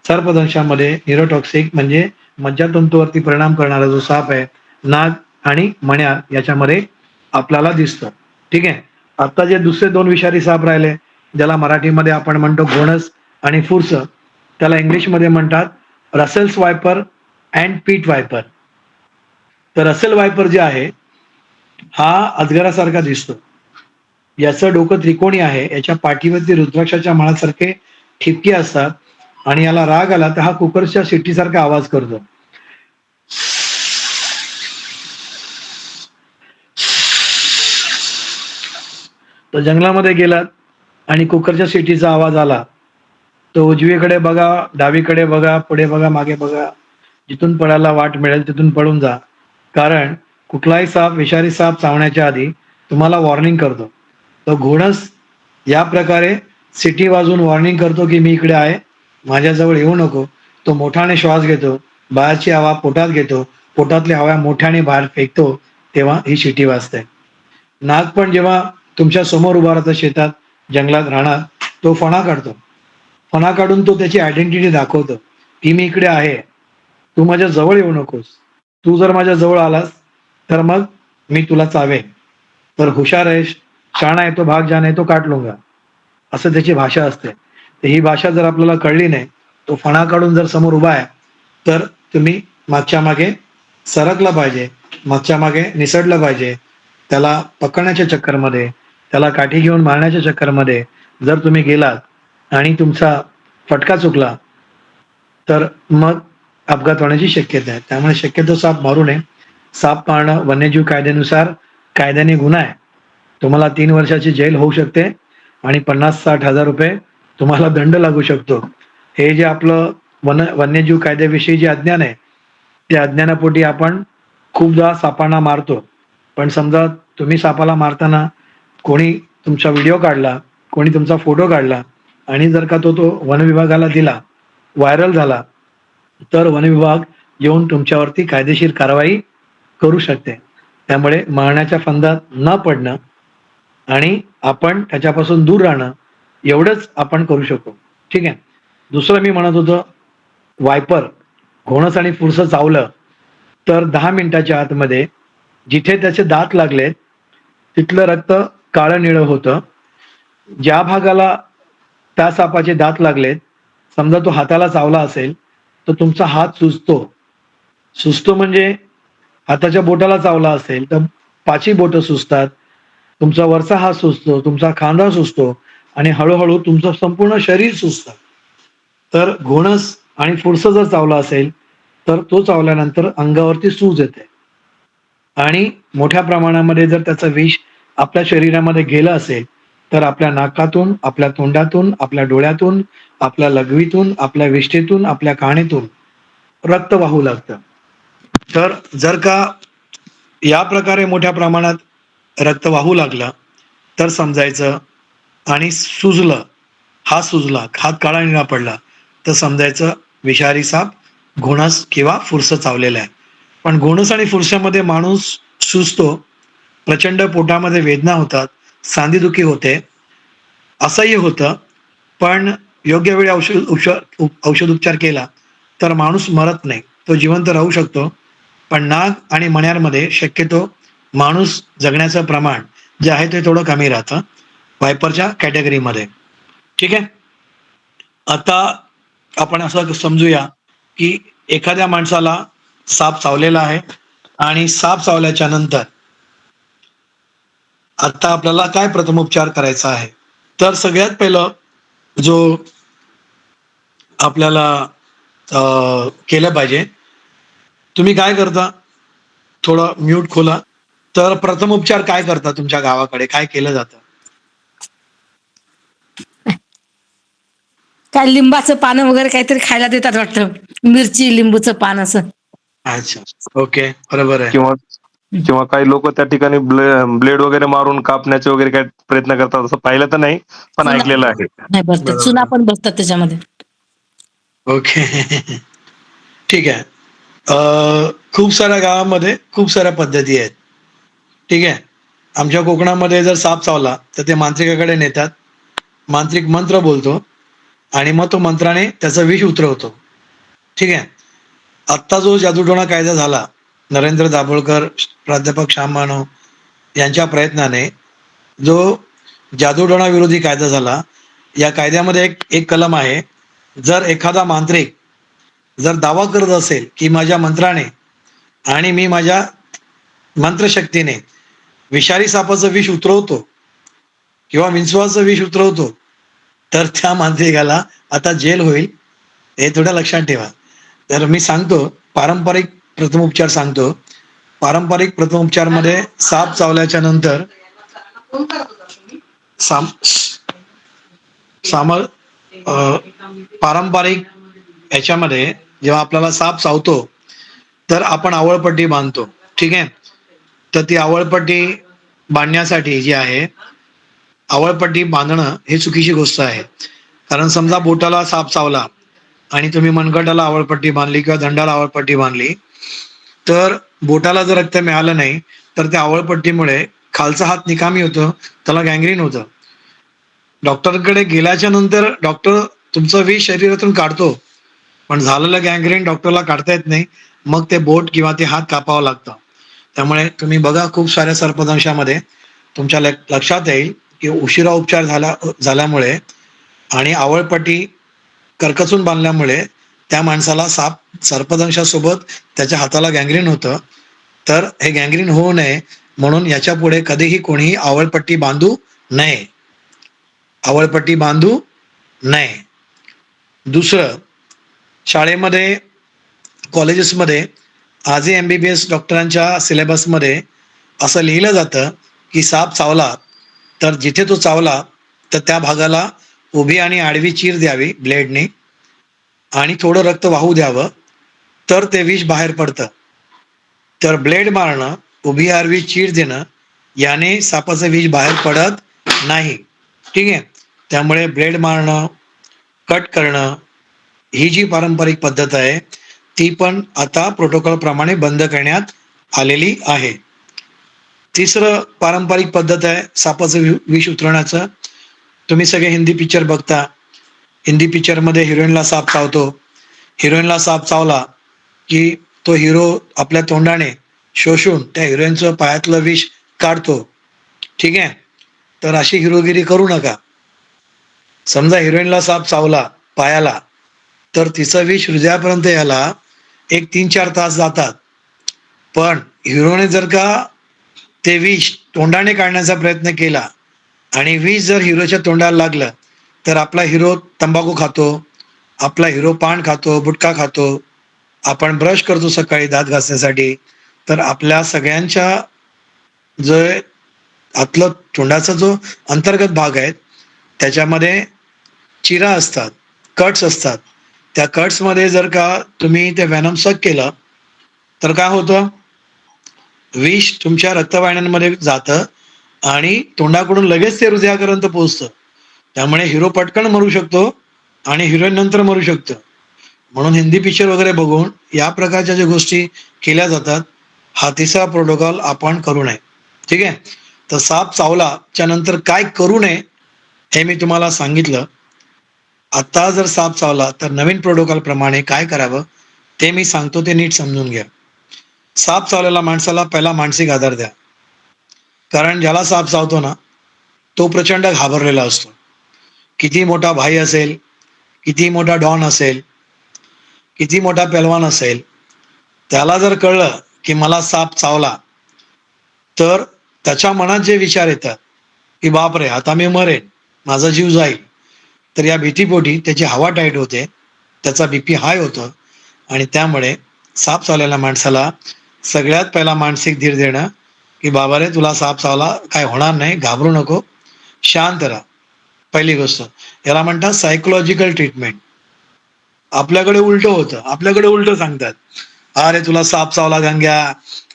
सर्पदंशामध्ये न्यूरोटॉक्सिक म्हणजे मज्जातंतूवरती परिणाम करणारा जो साप आहे, नाग आणि मण्यार याच्यामध्ये आपल्याला दिसतं. ठीक आहे. आता जे दुसरे 2 विषारी साप राहिले, ज्याला मराठीमध्ये आपण म्हणतो घोणस आणि फुरस, त्याला इंग्लिशमध्ये म्हणतात रसेल्स वायपर अँड पीट वायपर. तर रसेल वायपर जे आहे, हा अजगरासारखा दिसतो. याचं डोकं त्रिकोणी आहे, याच्या पाठीवरती रुद्राक्षाच्या माळासारखे ठिपके असतात आणि याला राग आला तर हा कुकरच्या शिट्टीसारखा आवाज करतो. तर जंगलामध्ये गेलात आणि कुकरच्या शिट्टीचा आवाज आला, तर उजवीकडे बघा, डावीकडे बघा, पुढे बघा, मागे बघा. जिथून पळायला वाट मिळेल तिथून पळून जा. कारण कुठलाही साप, विषारी साप चावण्याच्या आधी तुम्हाला वॉर्निंग करतो. तो घोणस या प्रकारे सिटी वाजवून वॉर्निंग करतो की मी इकडे आहे, माझ्याजवळ येऊ नको. तो मोठाने श्वास घेतो, बाहेरची हवा पोटात घेतो, पोटातली हवा मोठ्याने बाहेर फेकतो, तेव्हा ही शिटी वाजते. नाग पण जेव्हा तुमच्या समोर उभा राहतो शेतात, जंगलात राहणार, तो फणा काढतो. फणा काढून तो त्याची आयडेंटिटी दाखवतो की मी इकडे आहे, तू माझ्या जवळ येऊ नकोस. तू जर माझ्या जवळ आलास तर मग मी तुला चावेन. तर हुशार आहेस, शाणा आहे तो, भाग जाना है तो काट लूंगा, असं त्याची भाषा असते. तर ही भाषा जर आपल्याला कळली नाही, तो फणा काढून जर समोर उभा आहे, तर तुम्ही मागच्या मागे सरकला पाहिजे, मागच्या मागे निसटलं पाहिजे. त्याला पकडण्याच्या चक्करमध्ये, त्याला काठी घेऊन मारण्याच्या चक्करमध्ये जर तुम्ही गेलात आणि तुमचा फटका चुकला, तर मग अपघात होण्याची शक्यता आहे. त्यामुळे शक्यतो साप मारू नये. साप मारणं वन्यजीव कायद्यानुसार कायद्याने गुन्हा आहे. तुम्हाला 3 वर्षाची जेल होऊ शकते आणि 50-60 हजार रुपये तुम्हाला दंड लागू शकतो. हे जे आपलं वन्यजीव कायद्याविषयी जे अज्ञान आहे, त्या अज्ञानापोटी आपण खूपदा सापांना मारतो. पण समजा तुम्ही सापाला मारताना कोणी तुमचा व्हिडिओ काढला, कोणी तुमचा फोटो काढला आणि जर का तो वनविभागाला दिला, व्हायरल झाला, तर वनविभाग येऊन तुमच्यावरती कायदेशीर कारवाई करू शकते. त्यामुळे मारण्याच्या फंदात न पडणं आणि आपण त्याच्यापासून दूर राहणं, एवढंच आपण करू शकतो. ठीक आहे. दुसरं मी म्हणत होतो, वायपर, घोणस आणि फुरसं चावलं तर 10 मिनिटाच्या आतमध्ये जिथे त्याचे दात लागलेत तिथलं रक्त काळं निळं होतं. ज्या भागाला त्या सापाचे दात लागलेत, समजा तो हाताला चावला असेल, तर तुमचा हात सुजतो. सुजतो म्हणजे हाताच्या बोटाला चावला असेल तर पाची बोटं सुजतात, तुमचा वरचा हात सुजतो, तुमचा खांदा सुजतो आणि हळूहळू तुमचं संपूर्ण शरीर सुजतं. तर घोणस आणि फुरसं जर चावला असेल तर तो चावल्यानंतर अंगावरती सूज येते आणि मोठ्या प्रमाणामध्ये जर त्याचं विष आपल्या शरीरामध्ये गेलं असेल तर आपल्या नाकातून, आपल्या तोंडातून, आपल्या डोळ्यातून, आपल्या लघवीतून, आपल्या विष्ठेतून, आपल्या काणेतून रक्त वाहू लागतं. तर जर का या प्रकारे मोठ्या प्रमाणात रक्त वाहू लागलं तर समजायचं आणि सुजलं, हात सुजला, हात काळा निळा पडला तर समजायचं विषारी साप, घोणस किंवा फुरसं चावलेलं आहे. पण घोणस आणि फुरशामध्ये माणूस सुजतो, प्रचंड पोटामध्ये वेदना होतात, सांधेदुखी होते, असह्य होतं. पण योग्य वेळी औषधोपचार केला तर माणूस मरत नाही, तो जिवंत राहू शकतो. पण नाग आणि मण्यारमध्ये शक्यतो माणूस जगण्याचं प्रमाण जे आहे ते थोडं कमी राहतं वायपरच्या कॅटेगरीमध्ये. ठीक आहे. आता आपण असं समजूया की एखाद्या माणसाला साप चावलेला आहे आणि साप चावल्याच्या नंतर आता आपल्याला काय प्रथमोपचार करायचा आहे. तर सगळ्यात पहिलं जो आपल्याला केलं पाहिजे, तुम्ही काय करता, थोडं म्यूट खोला. तर प्रथमोपचार काय करता तुमच्या गावाकडे, काय केलं जातं?
काय लिंबाचं पानं वगैरे काहीतरी खायला देतात वाटतं, मिरची लिंबूचं पान असं.
अच्छा, ओके, बरोबर आहे.
किंवा किंवा काही लोक त्या ठिकाणी ब्लेड वगैरे मारून कापण्याचे वगैरे काही प्रयत्न करतात, असं पाहिलं तर नाही पण
चुना-
ऐकलेलं आहे.
नाही भरतात,
बरोबर.
चुना पण भरतात त्याच्यामध्ये.
ओके. ठीक आहे. खूप साऱ्या गावामध्ये खूप साऱ्या पद्धती आहेत. ठीक आहे. आमच्या कोकणामध्ये जर साप चावला तर ते मांत्रिकाकडे नेतात, मांत्रिक मंत्र बोलतो आणि मग तो मंत्राने त्याचं विष उतरवतो. ठीक आहे. आत्ता जो जादूटोणा कायदा झाला, नरेंद्र दाभोळकर, प्राध्यापक श्याम मानव यांच्या प्रयत्नाने जो जादूटोणा विरोधी कायदा झाला, या कायद्यामध्ये एक कलम आहे, जर एखादा मांत्रिक जर दावा करत असेल की माझ्या मंत्राने आणि मी माझ्या मंत्रशक्तीने विषारी सापाचं विष उतरवतो किंवा विंचवाचं विष उतरवतो तर त्या मांत्रिकाला आता जेल होईल, हे थोडं लक्षात ठेवा. तर मी सांगतो, पारंपरिक प्रथमोपचार सांगतो. पारंपरिक प्रथमोपचारमध्ये साप चावल्याच्या नंतर पारंपरिक याच्यामध्ये जेव्हा आपल्याला साप चावतो तर आपण आवळपट्टी बांधतो. ठीक आहे. तर ती आवळपट्टी बांधण्यासाठी जी आहे, आवळपट्टी बांधणं ही चुकीची गोष्ट आहे. कारण समजा बोटाला साप चावला आणि तुम्ही मनगटाला आवळपट्टी बांधली किंवा दंडाला आवळपट्टी बांधली तर बोटाला जर रक्त मिळालं नाही तर त्या आवळपट्टीमुळे खालचा हात निकामी होतो, त्याला गँग्रीन होतं. डॉक्टरकडे गेल्याच्या नंतर डॉक्टर तुमचं विष शरीरातून काढतो, पण झालेलं गँग्रीन डॉक्टरला काढता येत नाही, मग ते बोट किंवा ते हात कापावं लागतं. त्यामुळे तुम्ही बघा, खूप साऱ्या सर्पदंशामध्ये तुमच्या लक्षात येईल की उशिरा उपचार झाल्यामुळे आणि आवळपट्टी करकचून बांधल्यामुळे त्या माणसाला सर्पदंशासोबत त्याच्या हाताला गँग्रीन होतं. तर हे गँग्रीन होऊ नये म्हणून याच्या पुढे कधीही कोणीही आवळपट्टी बांधू नये, आवळपट्टी बांधू नये. दुसरं, शाळेमध्ये, कॉलेजेसमध्ये आजही MBBS डॉक्टरांच्या सिलेबसमध्ये असं लिहिलं जातं की साप चावला तर जिथे तो चावला तर त्या भागाला उभी आणि आडवी चीर द्यावी ब्लेडने आणि थोडं रक्त वाहू द्यावं तर ते विष बाहेर पडतं. तर ब्लेड मारणं, उभी आडवी चीर देणं याने सापाचं विष बाहेर पडत नाही. ठीक आहे. त्यामुळे ब्लेड मारणं, कट करणं ही जी पारंपरिक पद्धत आहे ती पण आता प्रोटोकॉल प्रमाणे बंद करण्यात आलेली आहे. तिसरं पारंपरिक पद्धत आहे सापाचं विष उतरवण्याचं. तुम्ही सगळे हिंदी पिक्चर बघता, हिंदी पिक्चरमध्ये हिरोईनला साप चावतो, हिरोईनला साप चावला की तो हिरो आपल्या तोंडाने शोषून त्या हिरोईनचं पायातलं विष काढतो. ठीक आहे. तर अशी हिरोगिरी करू नका. समजा हिरोईनला साप चावला पायाला तर तिचं विष हृदयापर्यंत यायला 1-3-4 तास जातात, पण हिरोने जर का ते विष तोंडाने काढण्याचा प्रयत्न केला आणि विष जर हिरोच्या तोंडाला लागलं तर आपला हिरो तंबाखू खातो, आपला हिरो पान खातो, गुटखा खातो, आपण ब्रश करतो सकाळी दात घासण्यासाठी, तर आपल्या सगळ्यांच्या जो आतलं तोंडाचा जो अंतर्गत भाग आहे त्याच्यामध्ये चिरा असतात, कट्स असतात. त्या कट्समध्ये जर का तुम्ही ते व्हॅनम सक केलं तर काय होतं, विष तुमच्या रक्तवाहिन्यांमध्ये जातं आणि तोंडाकडून लगेच ते हृदयापर्यंत पोहोचतं. त्यामुळे हिरो पटकन मरू शकतो आणि हिरोईन नंतर मरू शकतं. म्हणून हिंदी पिक्चर वगैरे बघून या प्रकारच्या ज्या गोष्टी केल्या जातात, हा तिसरा प्रोटोकॉल आपण करू नये. ठीक आहे. तर साप चावलाच्या नंतर काय करू नये हे मी तुम्हाला सांगितलं. आता जर साप चावला तर नवीन प्रोटोकॉल प्रमाणे काय करावं ते मी सांगतो, ते नीट समजून घ्या. साप चावलेल्या माणसाला पहिला मानसिक आधार द्या. कारण ज्याला साप चावतो ना तो प्रचंड घाबरलेला असतो. किती मोठा भाई असेल, किती मोठा डॉन असेल, किती मोठा पेलवान असेल, त्याला जर कळलं की मला साप चावला तर त्याच्या मनात जे विचार येतात की बापरे आता मी मरेन, माझा जीव जाईल, तर या भीतीपोटी त्याची हवा टाईट होते, त्याचा बीपी हाय होतो आणि त्यामुळे साप चावलेल्या माणसाला सगळ्यात पहिला मानसिक धीर देणं की बाबा रे तुला साप चावला, काय होणार नाही, घाबरू नको, शांत राहा. पहिली गोष्ट याला म्हणतात सायकोलॉजिकल ट्रीटमेंट. आपल्याकडे उलटं होतं, आपल्याकडे उलटं सांगतात, अरे तुला साप चावला गंग्या,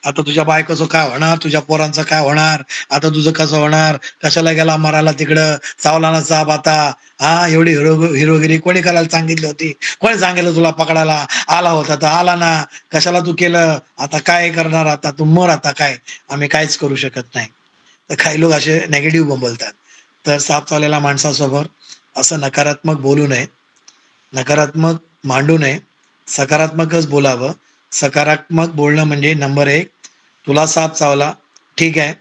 आता तुझ्या बायकोचं काय होणार, तुझ्या पोरांचं काय होणार, आता तुझं कसं होणार, कशाला गेला मरायला तिकडं, चावला ना साप आता, हा एवढी हिरोगिरी कोणी करायला सांगितली होती, कोणी सांगितलं तुला पकडायला, आला होता तर आला ना, कशाला तू केलं, आता काय करणार, आता तू मर, आता काय आम्ही काहीच करू शकत नाही. तर काही लोक असे नेगेटिव्ह बोलतात. तर साप चावलेल्या माणसासोबत असं नकारात्मक बोलू नये, नकारात्मक मांडू नये, सकारात्मकच बोलावं. सकारात्मक बोलणं म्हणजे नंबर 1, तुला साप चावला, ठीक आहे,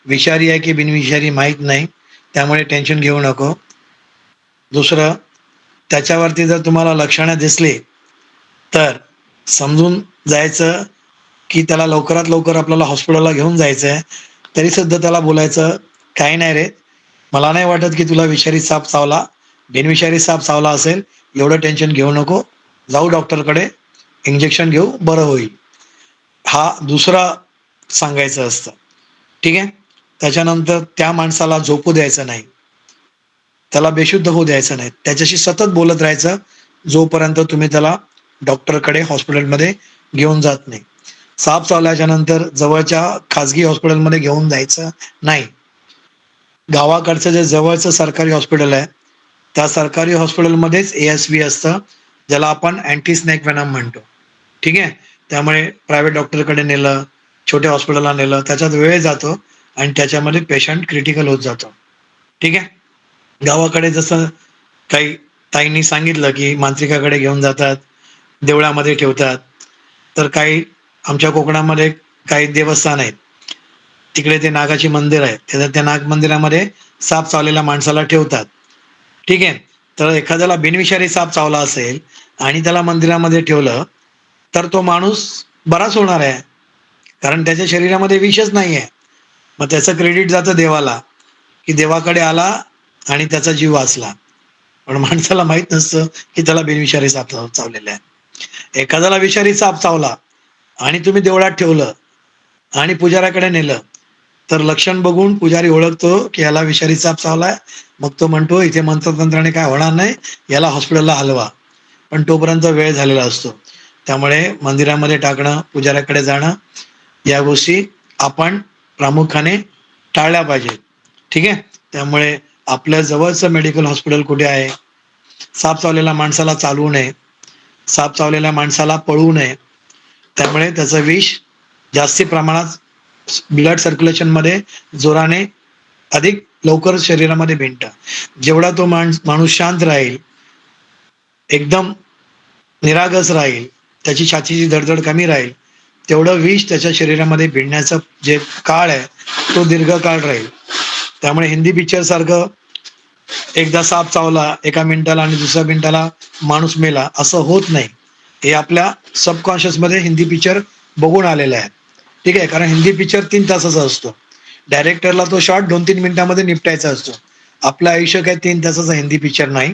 विषारी आहे की बिनविषारी माहीत नाही, त्यामुळे टेन्शन घेऊ नको. दुसरं, त्याच्यावरती जर तुम्हाला लक्षणं दिसली तर समजून जायचं की त्याला लवकरात लवकर आपल्याला हॉस्पिटलला घेऊन जायचं आहे. तरी सुद्धा त्याला बोलायचं, काही नाही रे, मला नाही वाटत की तुला विषारी साप चावला, बिनविषारी साप चावला असेल, एवढं टेन्शन घेऊ नको, जाऊ डॉक्टरकडे, इंजेक्शन घेऊ, बरं होईल. हा दुसरा सांगायचं असतं. ठीक आहे. त्याच्यानंतर त्या माणसाला झोपू द्यायचं नाही, त्याला बेशुद्ध होऊ द्यायचं नाही, त्याच्याशी सतत बोलत राहायचं जोपर्यंत तुम्ही त्याला डॉक्टरकडे हॉस्पिटलमध्ये घेऊन जात नाही. साप चावल्याच्या नंतर जवळच्या खाजगी हॉस्पिटलमध्ये घेऊन जायचं नाही. गावाकडचं जे जवळचं सरकारी हॉस्पिटल आहे त्या सरकारी हॉस्पिटलमध्येच ASV असतं, ज्याला आपण अँटी स्नेक वेनम म्हणतो. ठीक आहे. त्यामुळे प्रायव्हेट डॉक्टरकडे नेलं, छोट्या हॉस्पिटलला नेलं, त्याच्यात वेळ जातो आणि त्याच्यामध्ये पेशंट क्रिटिकल होत जातो. ठीक आहे. गावाकडे जसं काही ताईंनी सांगितलं की मांत्रिकाकडे घेऊन जातात, देवळामध्ये ठेवतात, तर काही आमच्या कोकणामध्ये काही देवस्थान आहेत, तिकडे ते नागाची मंदिर आहे, त्या नाग मंदिरामध्ये साप चावलेल्या माणसाला ठेवतात. ठीक आहे. तर एखाद्याला बिनविषारी साप चावला असेल आणि त्याला मंदिरामध्ये ठेवलं तर तो माणूस बराच होणार आहे, कारण त्याच्या शरीरामध्ये विषच नाही आहे. मग त्याचं क्रेडिट जातं देवाला की देवाकडे आला आणि त्याचा जीव वाचला. पण माणसाला माहित नसतं की त्याला बिनविषारी साप चावलेला आहे. एखाद्याला विषारी साप चावला आणि तुम्ही देवळात ठेवलं आणि पुजाऱ्याकडे नेलं तर लक्षण बघून पुजारी ओळखतो की याला विषारी साप चावलाय, मग तो म्हणतो इथे मंत्रतंत्राने काय होणार नाही, याला हॉस्पिटलला हलवा. पण तोपर्यंत वेळ झालेला असतो. त्यामुळे मंदिरामध्ये टाकणं, पुजाऱ्याकडे जाणं, या गोष्टी आपण प्रामुख्याने टाळल्या पाहिजेत. ठीक आहे. त्यामुळे आपल्या जवळचं मेडिकल हॉस्पिटल कुठे आहे, साप चावलेल्या माणसाला चालवू नये, साप चावलेल्या माणसाला पळवू नये, त्यामुळे त्याचं विष जास्ती प्रमाणात ब्लड सर्क्युलेशनमध्ये जोराने अधिक लवकर शरीरामध्ये भिनतं. जेवढा तो माणूस शांत राहील, एकदम निरागस राहील, त्याची छातीची धडधड कमी राहील, तेवढं विष त्याच्या शरीरामध्ये भिडण्याचा जे काळ आहे तो दीर्घकाळ राहील. त्यामुळे हिंदी पिक्चर सारखं एकदा साप चावला एका मिनिटाला आणि दुसऱ्या मिनिटाला माणूस मेला असं होत नाही. हे आपल्या सबकॉन्शियस मध्ये हिंदी पिक्चर बघून आलेलं आहे. ठीक आहे, कारण हिंदी पिक्चर 3 तासाचा असतो. डायरेक्टरला तो शॉट 2-3 मिनिटांमध्ये निपटायचा असतो. आपलं आयुष्य काय 3 तासाचा हिंदी पिक्चर नाही.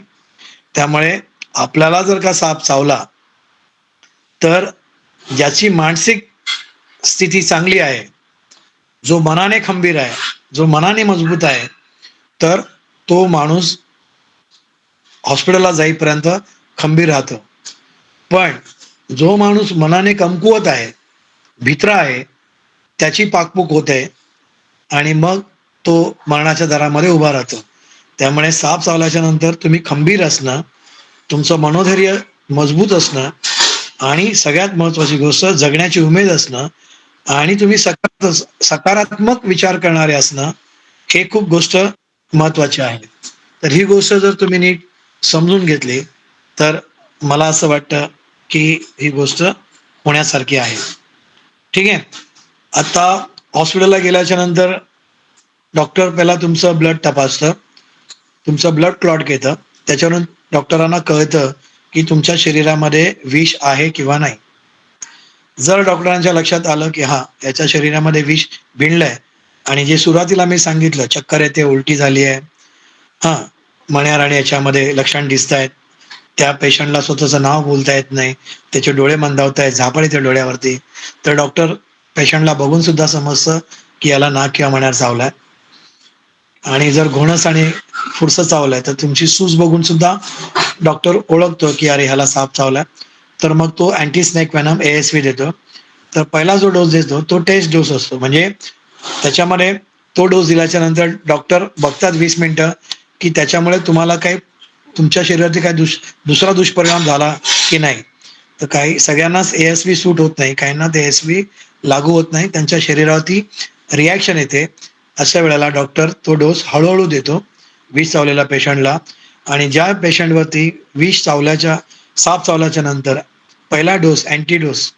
त्यामुळे आपल्याला जर का साप चावला, तर ज्याची मानसिक स्थिती चांगली आहे, जो मनाने खंबीर आहे, जो मनाने मजबूत आहे, तर तो माणूस हॉस्पिटलला जाईपर्यंत खंबीर राहतो. पण जो माणूस मनाने कमकुवत आहे, भित्रा आहे, त्याची पाकपूक होते आणि मग तो मरणाच्या दारामध्ये उभा राहतो. त्यामुळे साप चावल्याच्या नंतर तुम्ही खंबीर असणं, तुमचं मनोधैर्य मजबूत असणं आणि सगळ्यात महत्त्वाची गोष्ट जगण्याची उमेद असणं आणि तुम्ही सकारात्मक विचार करणारे असणं, हे खूप गोष्ट महत्त्वाची आहे. तर ही गोष्ट जर तुम्ही नीट समजून घेतली, तर मला असं वाटतं की ही गोष्ट होण्यासारखी आहे. ठीक आहे. आता हॉस्पिटलला गेल्याच्या नंतर डॉक्टर पहिला तुमचं ब्लड तपासतं, तुमचं ब्लड क्लॉट घेतं. त्याच्यावरून डॉक्टरांना कळतं की तुमच्या शरीरामध्ये विष आहे किंवा नाही. जर डॉक्टरांच्या लक्षात आलं की हा, याच्या शरीरामध्ये विष भिनलंय आणि जे सुरुवातीला मी सांगितलं, चक्कर येते, उलटी झाली आहे, हां, मण्यार आणि याच्यामध्ये लक्षण दिसत आहेत, त्या पेशंटला स्वतःचं नाव बोलता येत नाही, त्याचे डोळे मंदावत आहेत, झापड येते डोळ्यावरती, तर डॉक्टर पेशंटला बघून सुद्धा समजतं की याला नाक किंवा मण्यार चावलाय. आणि जर घोणस आणि फुरसं चावलाय, तर तुमची सूज बघून सुद्धा डॉक्टर ओळखतो की अरे ह्याला साप चावलाय. तर मग तो अँटी स्नेक वेनम ASV देतो. तर पहिला जो डोस देतो तो टेस्ट डोस असतो. म्हणजे त्याच्यामध्ये तो डोस दिल्याच्या नंतर डॉक्टर बघतात 20 मिनिटं की त्याच्यामुळे तुम्हाला काही तुमच्या शरीरावरती काही दुसरा दुष्परिणाम झाला की नाही. तर काही सगळ्यांनाच ASV सूट होत नाही, काहींना ते ASV लागू होत नाही, त्यांच्या शरीरावरती रिॲक्शन येते. अशा वेळेला डॉक्टर तो डोस हळूहळू देतो विष चावलेल्या पेशंटला. आणि ज्या पेशंटवरती साप चावल्याच्या नंतर पहिला डोस अँटी डोस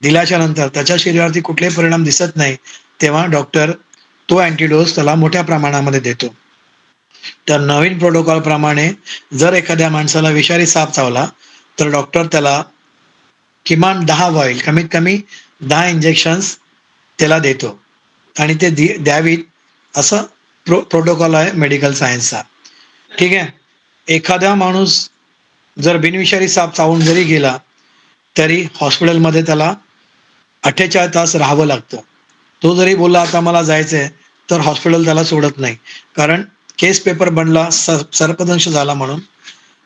दिल्याच्या नंतर त्याच्या शरीरावरती कुठलेही परिणाम दिसत नाही, तेव्हा डॉक्टर तो अँटीडोस त्याला मोठ्या प्रमाणामध्ये देतो. तर नवीन प्रोटोकॉल प्रमाणे जर एखाद्या माणसाला विषारी साप चावला, तर डॉक्टर त्याला किमान 10 वॉईल, कमीत कमी 10 इंजेक्शन्स त्याला देतो आणि ते द्यावीत, असं प्रोटोकॉल आहे मेडिकल सायन्सचा. ठीक आहे. एखादा माणूस जर बिनविषारी साप चावून जरी गेला, तरी हॉस्पिटलमध्ये त्याला 48 तास राहावं लागतं. तो जरी बोलला आता मला जायचंय, तर हॉस्पिटल त्याला सोडत नाही. कारण केस पेपर बनला, सर्पदंश झाला म्हणून.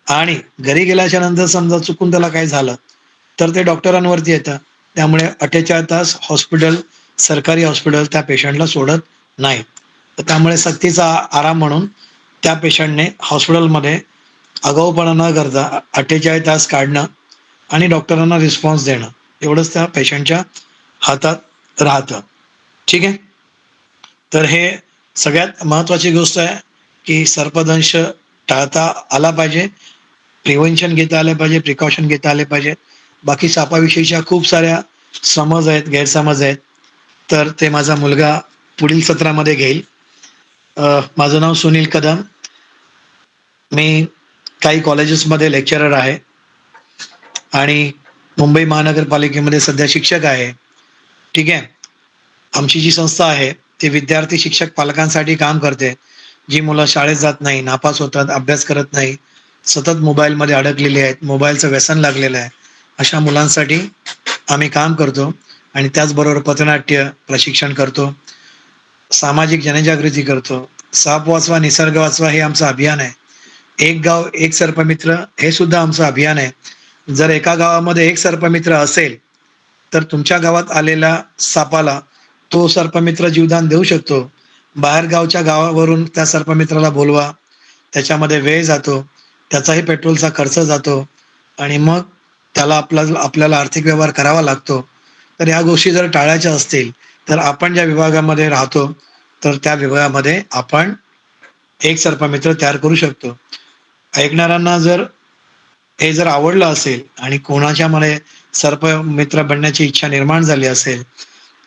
आणि घरी गेल्याच्या नंतर समजा चुकून त्याला काय झालं, तर ते डॉक्टरांवरती येतं. त्यामुळे 48 तास सरकारी हॉस्पिटल त्या पेशंटला सोडत नाही. तर त्यामुळे सक्तीचा आराम म्हणून त्या पेशंटने हॉस्पिटलमध्ये आगाऊपणा न करता 48 तास काढणं आणि डॉक्टरांना रिस्पॉन्स देणं, एवढंच त्या पेशंटच्या हातात राहतं. ठीक आहे. तर हे सगळ्यात महत्त्वाची गोष्ट आहे की सर्पदंश टाळता आला पाहिजे, प्रिव्हेन्शन घेता आलं पाहिजे, प्रिकॉशन घेता आले पाहिजे. बाकी सापाविषयीच्या खूप साऱ्या समज आहेत, गैरसमज आहेत, तर ते माझा मुलगा पुढील सत्रामध्ये घेईल. माझं नाव सुनील कदम, मी काही कॉलेजेसमध्ये लेक्चरर आहे आणि मुंबई महानगरपालिकेमध्ये सध्या शिक्षक आहे. ठीक आहे. आमची जी संस्था आहे ती विद्यार्थी, शिक्षक, पालकांसाठी काम करते. जी मुलं शाळेत जात नाही, नापास होतात, अभ्यास करत नाही, सतत मोबाईलमध्ये अडकलेली आहेत, मोबाईलचं व्यसन लागलेलं आहे, अशा मुलांसाठी आम्ही काम करतो. आणि त्याचबरोबर पथनाट्य प्रशिक्षण करतो, सामाजिक जनजागृती करतो. साप वाचवा निसर्ग वाचवा हे आमचं अभियान आहे. एक गाव एक सर्पमित्र हे सुद्धा आमचं अभियान आहे. जर एका गावामध्ये एक सर्पमित्र असेल, तर तुमच्या गावात आलेल्या सापाला तो सर्पमित्र जीवदान देऊ शकतो. बाहेर गावच्या गावावरून त्या सर्पमित्राला बोलवा, त्याच्यामध्ये वेळ जातो, त्याचाही पेट्रोलचा खर्च जातो आणि मग त्याला आपल्याला आर्थिक व्यवहार करावा लागतो. तर ह्या गोष्टी जर टाळायच्या असतील, तर आपण ज्या विभागामध्ये राहतो, तर त्या विभागामध्ये आपण एक सर्पमित्र तयार करू शकतो. ऐकणाऱ्यांना हे जर आवडलं असेल आणि कोणाच्यामध्ये सर्पमित्र बनण्याची इच्छा निर्माण झाली असेल,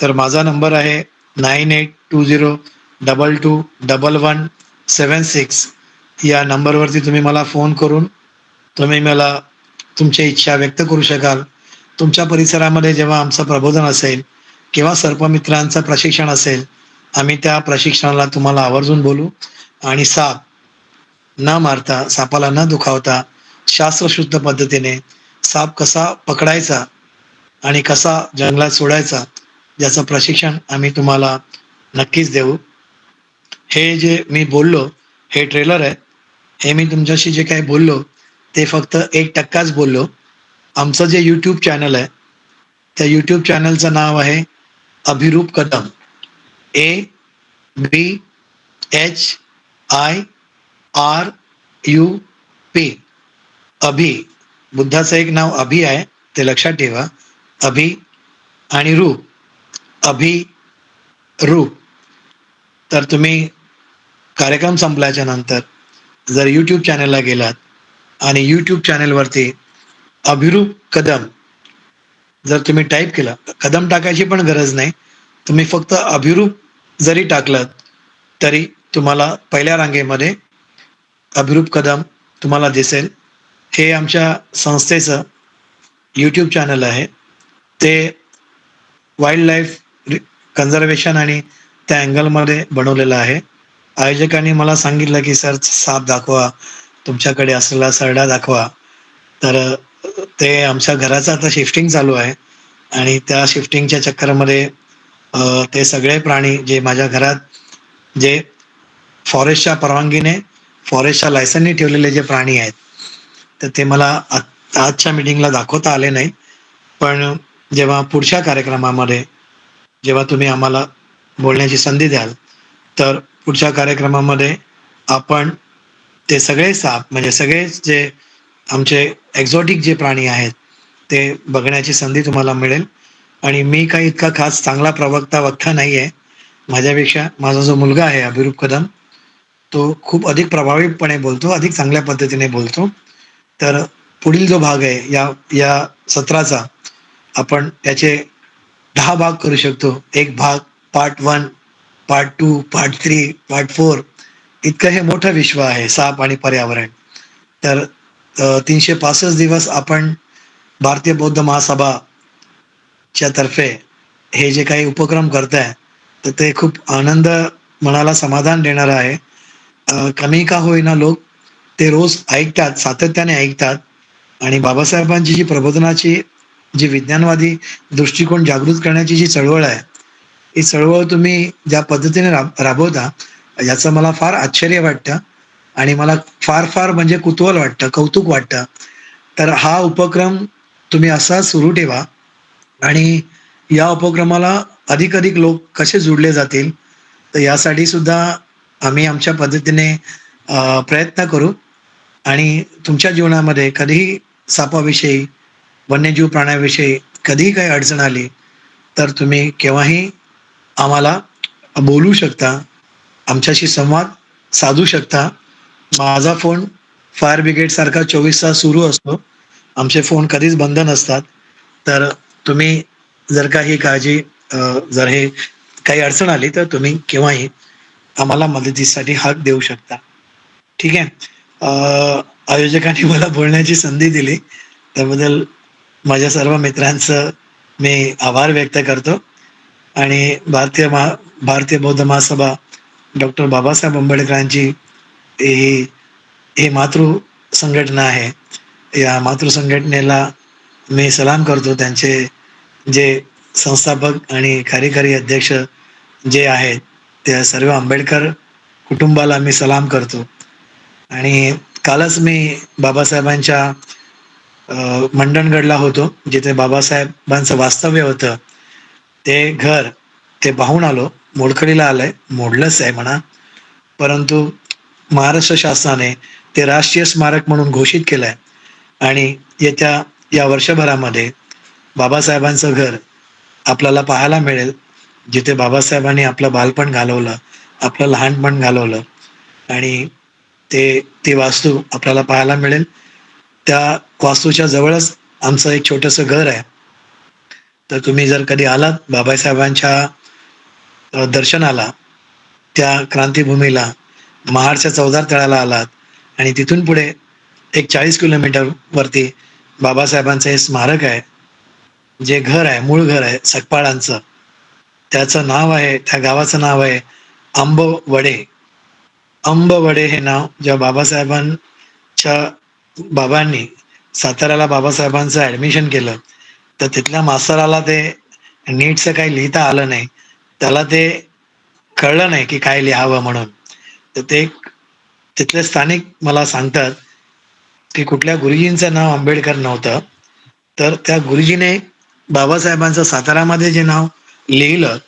तर माझा नंबर आहे 9820221176. या नंबरवरती तुम्ही मला फोन करून तुम्ही मला तुमची इच्छा व्यक्त करू शकाल. तुमच्या परिसरामध्ये जेव्हा आमचं प्रबोधन असेल, किंवा सर्पमित्रांचं प्रशिक्षण असेल, आम्ही त्या प्रशिक्षणाला तुम्हाला आवर्जून बोलू. आणि साप न मारता, सापाला न दुखावता, शास्त्रशुद्ध पद्धतीने साप कसा पकडायचा आणि कसा जंगलात सोडायचा, याचं प्रशिक्षण आम्ही तुम्हाला नक्कीच देऊ. हे जे मी बोललो, हे ट्रेलर आहे. हे मी तुमच्याशी जे काही बोललो, ते फक्त 1%च बोललो. आमचं जे यूट्यूब चॅनल आहे, त्या यूट्यूब चॅनलचं नाव आहे अभिरूप कदम. ABHIRUP. अभि, बुद्धाचं एक नाव अभि आहे, ते लक्षात ठेवा. अभि आणि रूप, अभिरूप. तर तुम्ही कार्यक्रम संपल्याच्या नंतर जर यूट्यूब चॅनलला गेलात आणि यूट्यूब चॅनलवरती अभिरूप कदम जर तुम्ही टाईप केलं, कदम टाकायची पण गरज नाही, तुम्ही फक्त अभिरूप जरी टाकलं तरी तुम्हाला पहिल्या रांगेमध्ये अभिरूप कदम तुम्हाला दिसेल. हे आमच्या संस्थेचं यूट्यूब चॅनल आहे. ते वाईल्ड लाईफ कन्झर्वेशन आणि त्या अँगलमध्ये बनवलेलं आहे. आयोजकांनी मला सांगितलं की सर साप दाखवा, तुमच्याकडे असलेला सरडा दाखवा. तर ते आमच्या घराचं आता शिफ्टिंग चालू आहे आणि त्या शिफ्टिंगच्या चक्करमध्ये ते सगळे प्राणी जे माझ्या घरात जे फॉरेस्टच्या परवानगीने, फॉरेस्टच्या लायसनने ठेवलेले जे प्राणी आहेत, तर ते मला आजच्या मीटिंगला दाखवता आले नाही. पण जेव्हा पुढच्या कार्यक्रमामध्ये जेव्हा तुम्ही आम्हाला बोलण्याची संधी द्याल, तर पुढच्या कार्यक्रमामध्ये आपण ते सगळे साप, म्हणजे सगळेच जे आमचे एक्झॉटिक जे प्राणी आहेत, ते बघण्याची संधी तुम्हाला मिळेल. आणि मी काही इतका खास चांगला वक्ता नाही आहे. माझ्यापेक्षा माझा जो मुलगा आहे अभिरूप कदम, तो खूप अधिक प्रभावीपणे बोलतो, अधिक चांगल्या पद्धतीने बोलतो. तर पुढील जो भाग आहे या सत्राचा, आपण त्याचे 10 भाग करू शकतो. एक भाग पार्ट 1, पार्ट 2, पार्ट 3, पार्ट 4, इतकं हे मोठं विश्व आहे साप आणि पर्यावरण. तर 365 दिवस आपण भारतीय बौद्ध महासभाच्या तर्फे हे जे काही उपक्रम करताय, तर ते खूप आनंद, मनाला समाधान देणारं आहे. कमी का होईना लोक ते रोज ऐकतात, सातत्याने ऐकतात. आणि बाबासाहेबांची जी प्रबोधनाची, जी विज्ञानवादी दृष्टिकोन जागृत करण्याची जी चळवळ आहे, ही चळवळ तुम्ही ज्या पद्धतीने राबवता, याचं मला फार आश्चर्य वाटतं आणि मला फार म्हणजे कुतूहल वाटतं, कौतुक वाटतं. तर हा उपक्रम तुम्ही असा सुरू ठेवा आणि या उपक्रमाला अधिक लोक कसे जोडले जातील, तर यासाठी सुद्धा आम्ही आमच्या पद्धतीने प्रयत्न करू. आणि तुमच्या जीवनामध्ये कधीही सापाविषयी, वन्यजीव प्राण्याविषयी कधीही काही अडचण आली, तर तुम्ही केव्हाही आम्हाला बोलू शकता, आमच्याशी संवाद साधू शकता. माझा फोन फायर ब्रिगेडसारखा 24 तास सुरू असतो. आमचे फोन कधीच बंद नसतात. तर तुम्ही जर काही काळजी, जर हे काही अडचण आली, तर तुम्ही केव्हाही आम्हाला मदतीसाठी हाक देऊ शकता. ठीक आहे. आयोजकांनी मला बोलण्याची संधी दिली, त्याबद्दल माझ्या सर्व मित्रांचं मी आभार व्यक्त करतो. आणि भारतीय बौद्ध महासभा, डॉक्टर बाबासाहेब आंबेडकरांची ही मातृ संघटना आहे. या मातृ संघटनेला मी सलाम करतो. त्यांचे जे संस्थापक आणि कार्यकारी अध्यक्ष जे आहेत, त्या सर्व आंबेडकर कुटुंबाला मी सलाम करतो. आणि कालच मी बाबासाहेबांच्या मंडणगडला होतो, जिथे बाबासाहेबांचं वास्तव्य होतं. ते घर ते पाहून आलो. मोडकळीला आलंय, मोडलंच आहे म्हणा, परंतु महाराष्ट्र शासनाने ते राष्ट्रीय स्मारक म्हणून घोषित केलं आहे. आणि या वर्षभरामध्ये बाबासाहेबांचं घर आपल्याला पाहायला मिळेल, जिथे बाबासाहेबांनी आपलं बालपण घालवलं, आपलं लहानपण घालवलं. आणि ती वास्तू आपल्याला पाहायला मिळेल. त्या वास्तूच्या जवळच आमचं एक छोटंसं घर आहे. तर तुम्ही जर कधी आलात बाबासाहेबांच्या दर्शनाला, त्या क्रांतीभूमीला, महाडच्या चौदार तळ्याला आलात आणि तिथून पुढे एक 40 किलोमीटर वरती बाबासाहेबांचं हे स्मारक आहे, जे घर आहे, मूळ घर आहे सकपाळांचं. त्याचं नाव आहे, त्या गावाचं नाव आहे आंबवडे. आंबवडे हे नाव ज्या बाबासाहेबांच्या बाबांनी साताऱ्याला बाबासाहेबांचं ऍडमिशन केलं, तर तिथल्या मास्तराला ते नीटचं काही लिहिता आलं नाही. त्याला ते कळलं नाही की काय लिहावं म्हणून. तर ते तिथले स्थानिक मला सांगतात की कुठल्या गुरुजींचं नाव आंबेडकर नव्हतं, तर त्या गुरुजीने बाबासाहेबांचं सातारामध्ये जे नाव लिहिलं,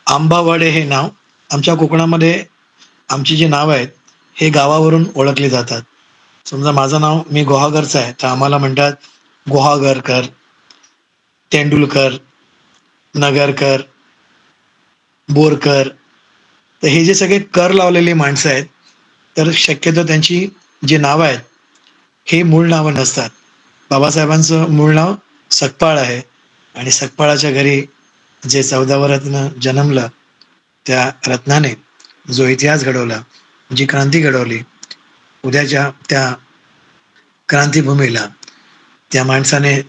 आंबावडे हे नाव. आमच्या कोकणामध्ये आमची जी नावं आहेत हे गावावरून ओळखली जातात. समजा माझं नाव, मी गुहागरचं आहे, तर आम्हाला म्हणतात गुहागरकर, तेंडुलकर, नगरकर, बोरकर. तर हे जे सगळे कर लावलेली माणसं आहेत, तर शक्यतो त्यांची जी नावं आहेत हे मूळ नावं नसतात. बाबासाहेबांचं मूळ नाव सकपाळ आहे आणि सकपाळाच्या घरी जे 14वं रत्न जन्मलं, त्या रत्नाने जो इतिहास घडवला, जी क्रांती घडवली, उद्याच्या त्या क्रांतीभूमीला त्या माणसाने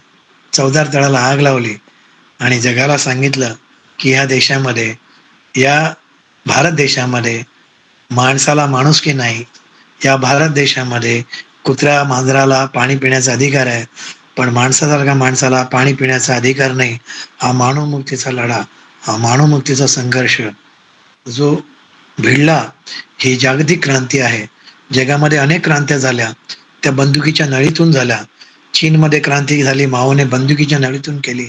चवदार तळाला आग लावली आणि जगाला सांगितलं की ह्या देशामध्ये, या भारत देशामध्ये माणसाला माणुसकी नाही. या भारत देशामध्ये कुत्र्या मांजराला पाणी पिण्याचा अधिकार आहे, पण माणसासारख्या माणसाला पाणी पिण्याचा अधिकार नाही. हा मानवमुक्तीचा लढा, हा मानवमुक्तीचा संघर्ष जो भिडला, ही जागतिक क्रांती आहे. जगामध्ये अनेक क्रांत्या झाल्या, त्या बंदुकीच्या नळीतून झाल्या. चीनमध्ये क्रांती झाली, माओने बंदुकीच्या नळीतून केली.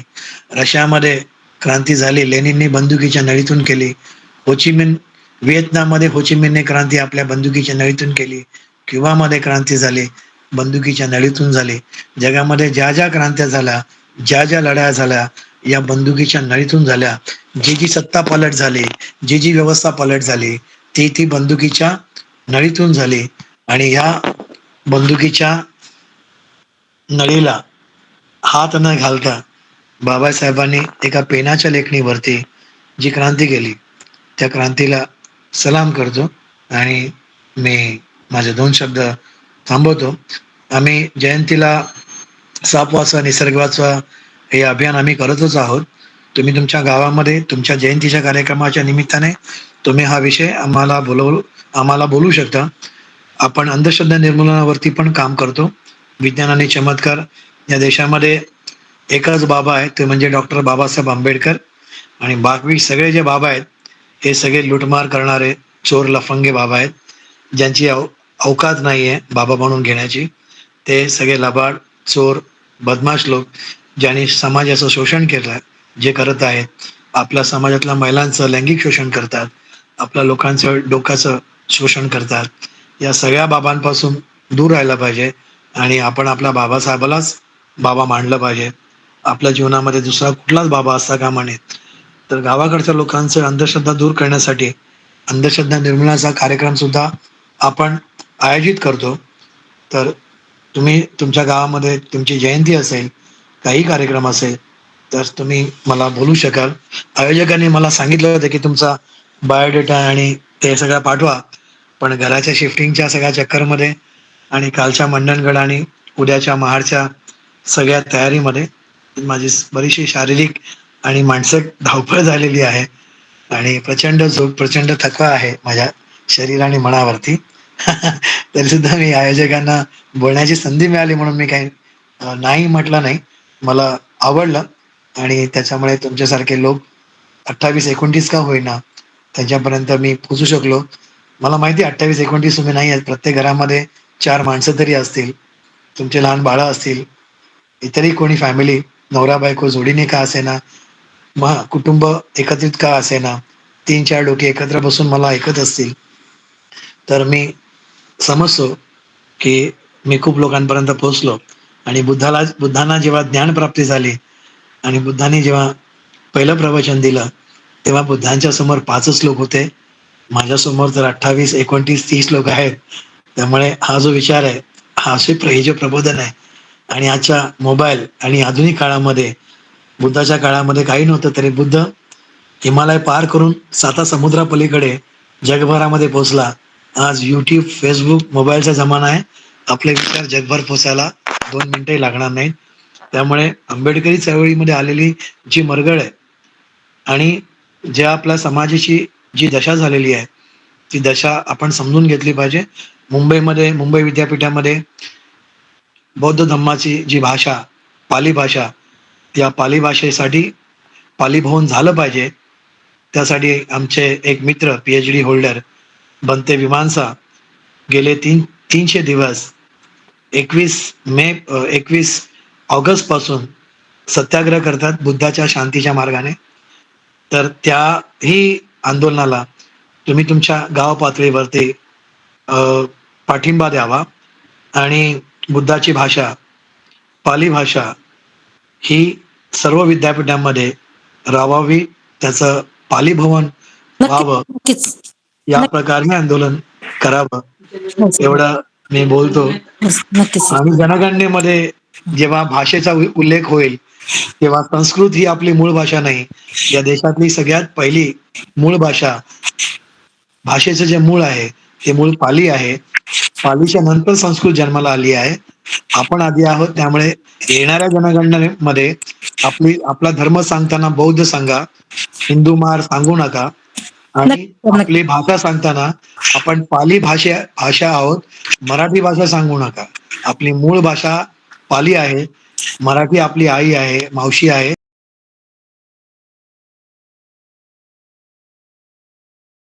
रशियामध्ये क्रांती झाली, लेनिनने बंदुकीच्या नळीतून केली. होचिमिन व्हिएतनाममध्ये होचिमिनने क्रांती आपल्या बंदुकीच्या नळीतून केली. क्युबामध्ये क्रांती झाली, बंदुकीच्या नळीतून झाली. जगामध्ये ज्या ज्या क्रांत्या झाल्या, ज्या ज्या लढाया झाल्या, या बंदुकीच्या नळीतून झाल्या. जी जी सत्ता पलट झाली, जी जी व्यवस्था पलट झाली, ती ती बंदुकीच्या नळीतून झाली. आणि या बंदुकीच्या नळीला हात न घालता बाबासाहेबांनी एका पेनाच्या लेखणीवरती जी क्रांती केली, त्या क्रांतीला सलाम करतो आणि मी माझे 2 शब्द थांबवतो. आम्ही जयंतीला साप वाचवा निसर्ग वाचवा हे अभियान आम्ही करतच आहोत. तुम्ही तुमच्या गावामध्ये तुमच्या जयंतीच्या कार्यक्रमाच्या निमित्ताने तुम्ही हा विषय आम्हाला बोलू शकता. आपण अंधश्रद्धा निर्मूलनावरती पण काम करतो. विज्ञान आणि चमत्कार या देशामध्ये एकच बाबा आहे, ते म्हणजे डॉक्टर बाबासाहेब आंबेडकर. आणि बाकी सगळे जे बाबा आहेत हे सगळे लुटमार करणारे चोर लफंगे बाबा आहेत, ज्यांची अवकात नाही आहे बाबा म्हणून घेण्याची. ते सगळे लबाड, चोर, बदमाश लोक, ज्यांनी समाजाचं शोषण केलं, जे करत आहेत. आपल्या समाजातल्या महिलांचं लैंगिक शोषण करतात, आपल्या लोकांचं डोक्याचं शोषण करतात. या सगळ्या बाबांपासून दूर राहायला पाहिजे आणि आपण आपल्या बाबासाहेबालाच बाबा मानलं पाहिजे. आपल्या जीवनामध्ये दुसरा कुठलाच बाबा असता कामा नये. तर गावाकडच्या लोकांचं अंधश्रद्धा दूर करण्यासाठी अंधश्रद्धा निर्मूलनाचा कार्यक्रम सुद्धा आपण आयोजित करतो. तर तुम्ही तुमच्या गावामध्ये तुमची जयंती असेल, काही कार्यक्रम असेल, तर तुम्ही मला बोलू शकाल. आयोजकांनी मला सांगितलं होतं की तुमचा बायोडेटा आणि ते सगळं पाठवा, पण घराच्या शिफ्टिंगच्या सगळ्या चक्करमध्ये आणि कालच्या मंडणगड आणि उद्याच्या महाडच्या सगळ्या तयारीमध्ये माझी बरीचशी शारीरिक आणि मानसिक धावपळ झालेली आहे आणि प्रचंड झोप, प्रचंड थकवा आहे माझ्या शरीर आणि मनावरती. तरी सुद्धा मी आयोजकांना बोलण्याची संधी मिळाली म्हणून मी काही नाही म्हटलं नाही. मला आवडलं आणि त्याच्यामुळे तुमच्यासारखे लोक 28-29 का होईना त्यांच्यापर्यंत मी पोचू शकलो. मला माहिती आहे 28-29 तुम्ही नाही आहेत, प्रत्येक घरामध्ये 4 माणसं तरी असतील, तुमचे लहान बाळं असतील, इतरही कोणी फॅमिली, नवरा बायको जोडीने का असेना, मग कुटुंब एकत्रित का असेना, 3-4 डोके एकत्र बसून मला ऐकत असतील, तर मी समजतो की मी खूप लोकांपर्यंत पोहोचलो. आणि बुद्धांना जेव्हा ज्ञानप्राप्ती झाली आणि बुद्धांनी जेव्हा पहिलं प्रवचन दिलं, तेव्हा बुद्धांच्या समोर 5च लोक होते. माझ्यासमोर तर 28, 29, 30 लोक आहेत. त्यामुळे हा जो विचार आहे, हे जे प्रबोधन आहे, आणि आजच्या मोबाईल आणि आधुनिक काळामध्ये, बुद्धाच्या काळामध्ये काही नव्हतं तरी बुद्ध हिमालय पार करून 7 समुद्रापलीकडे जगभरामध्ये पोहोचला. आज यूट्यूब, फेसबुक, मोबाईलचा जमाना आहे. आपले विचार जगभर पोचायला 2 मिनिटही लागणार नाहीत. त्यामुळे आंबेडकरी चळवळीमध्ये आलेली जी मरगळ आहे आणि ज्या आपल्या समाजाची जी दशा झालेली आहे ती दशा आपण समजून घेतली पाहिजे. मुंबई विद्यापीठामध्ये बौद्ध धम्माची जी भाषा, पाली भाषा, त्या पाली भाषेसाठी पाली भवन झालं पाहिजे. त्यासाठी आमचे एक मित्र PhD होल्डर बनते विमानसा गेले 300 दिवस 21 ऑगस्ट पासून सत्याग्रह करतात बुद्धाच्या शांतीच्या मार्गाने. तर त्याही आंदोलनाला तुम्ही तुमच्या गाव पातळीवरती पाठिंबा द्यावा आणि बुद्धाची भाषा, पाली भाषा ही सर्व विद्यापीठांमध्ये राहावी, त्याचं पाली भवन व्हावं,
नक्कीच
या प्रकारे आंदोलन करावं एवढं मी बोलतो.
नक्कीच सर.
आणि जनगणनेमध्ये जेव्हा भाषेचा उल्लेख होईल तेव्हा संस्कृत ही आपली मूळ भाषा नाही. या देशातली सगळ्यात पहिली मूळ भाषा, भाषेचं जे मूळ आहे ते मूळ पाली आहे. पालीच्या नंतर संस्कृत जन्माला आली आहे. आपण आधी आहोत, त्यामुळे येणाऱ्या जनगणनेमध्ये आपला धर्म सांगताना बौद्ध सांगा, हिंदू महार सांगू नका. आणि आपली भाषा सांगताना आपण पाली भाषा आहोत, मराठी भाषा सांगू नका. आपली मूळ भाषा पाली आहे, मराठी आपली आई आहे, मावशी आहे.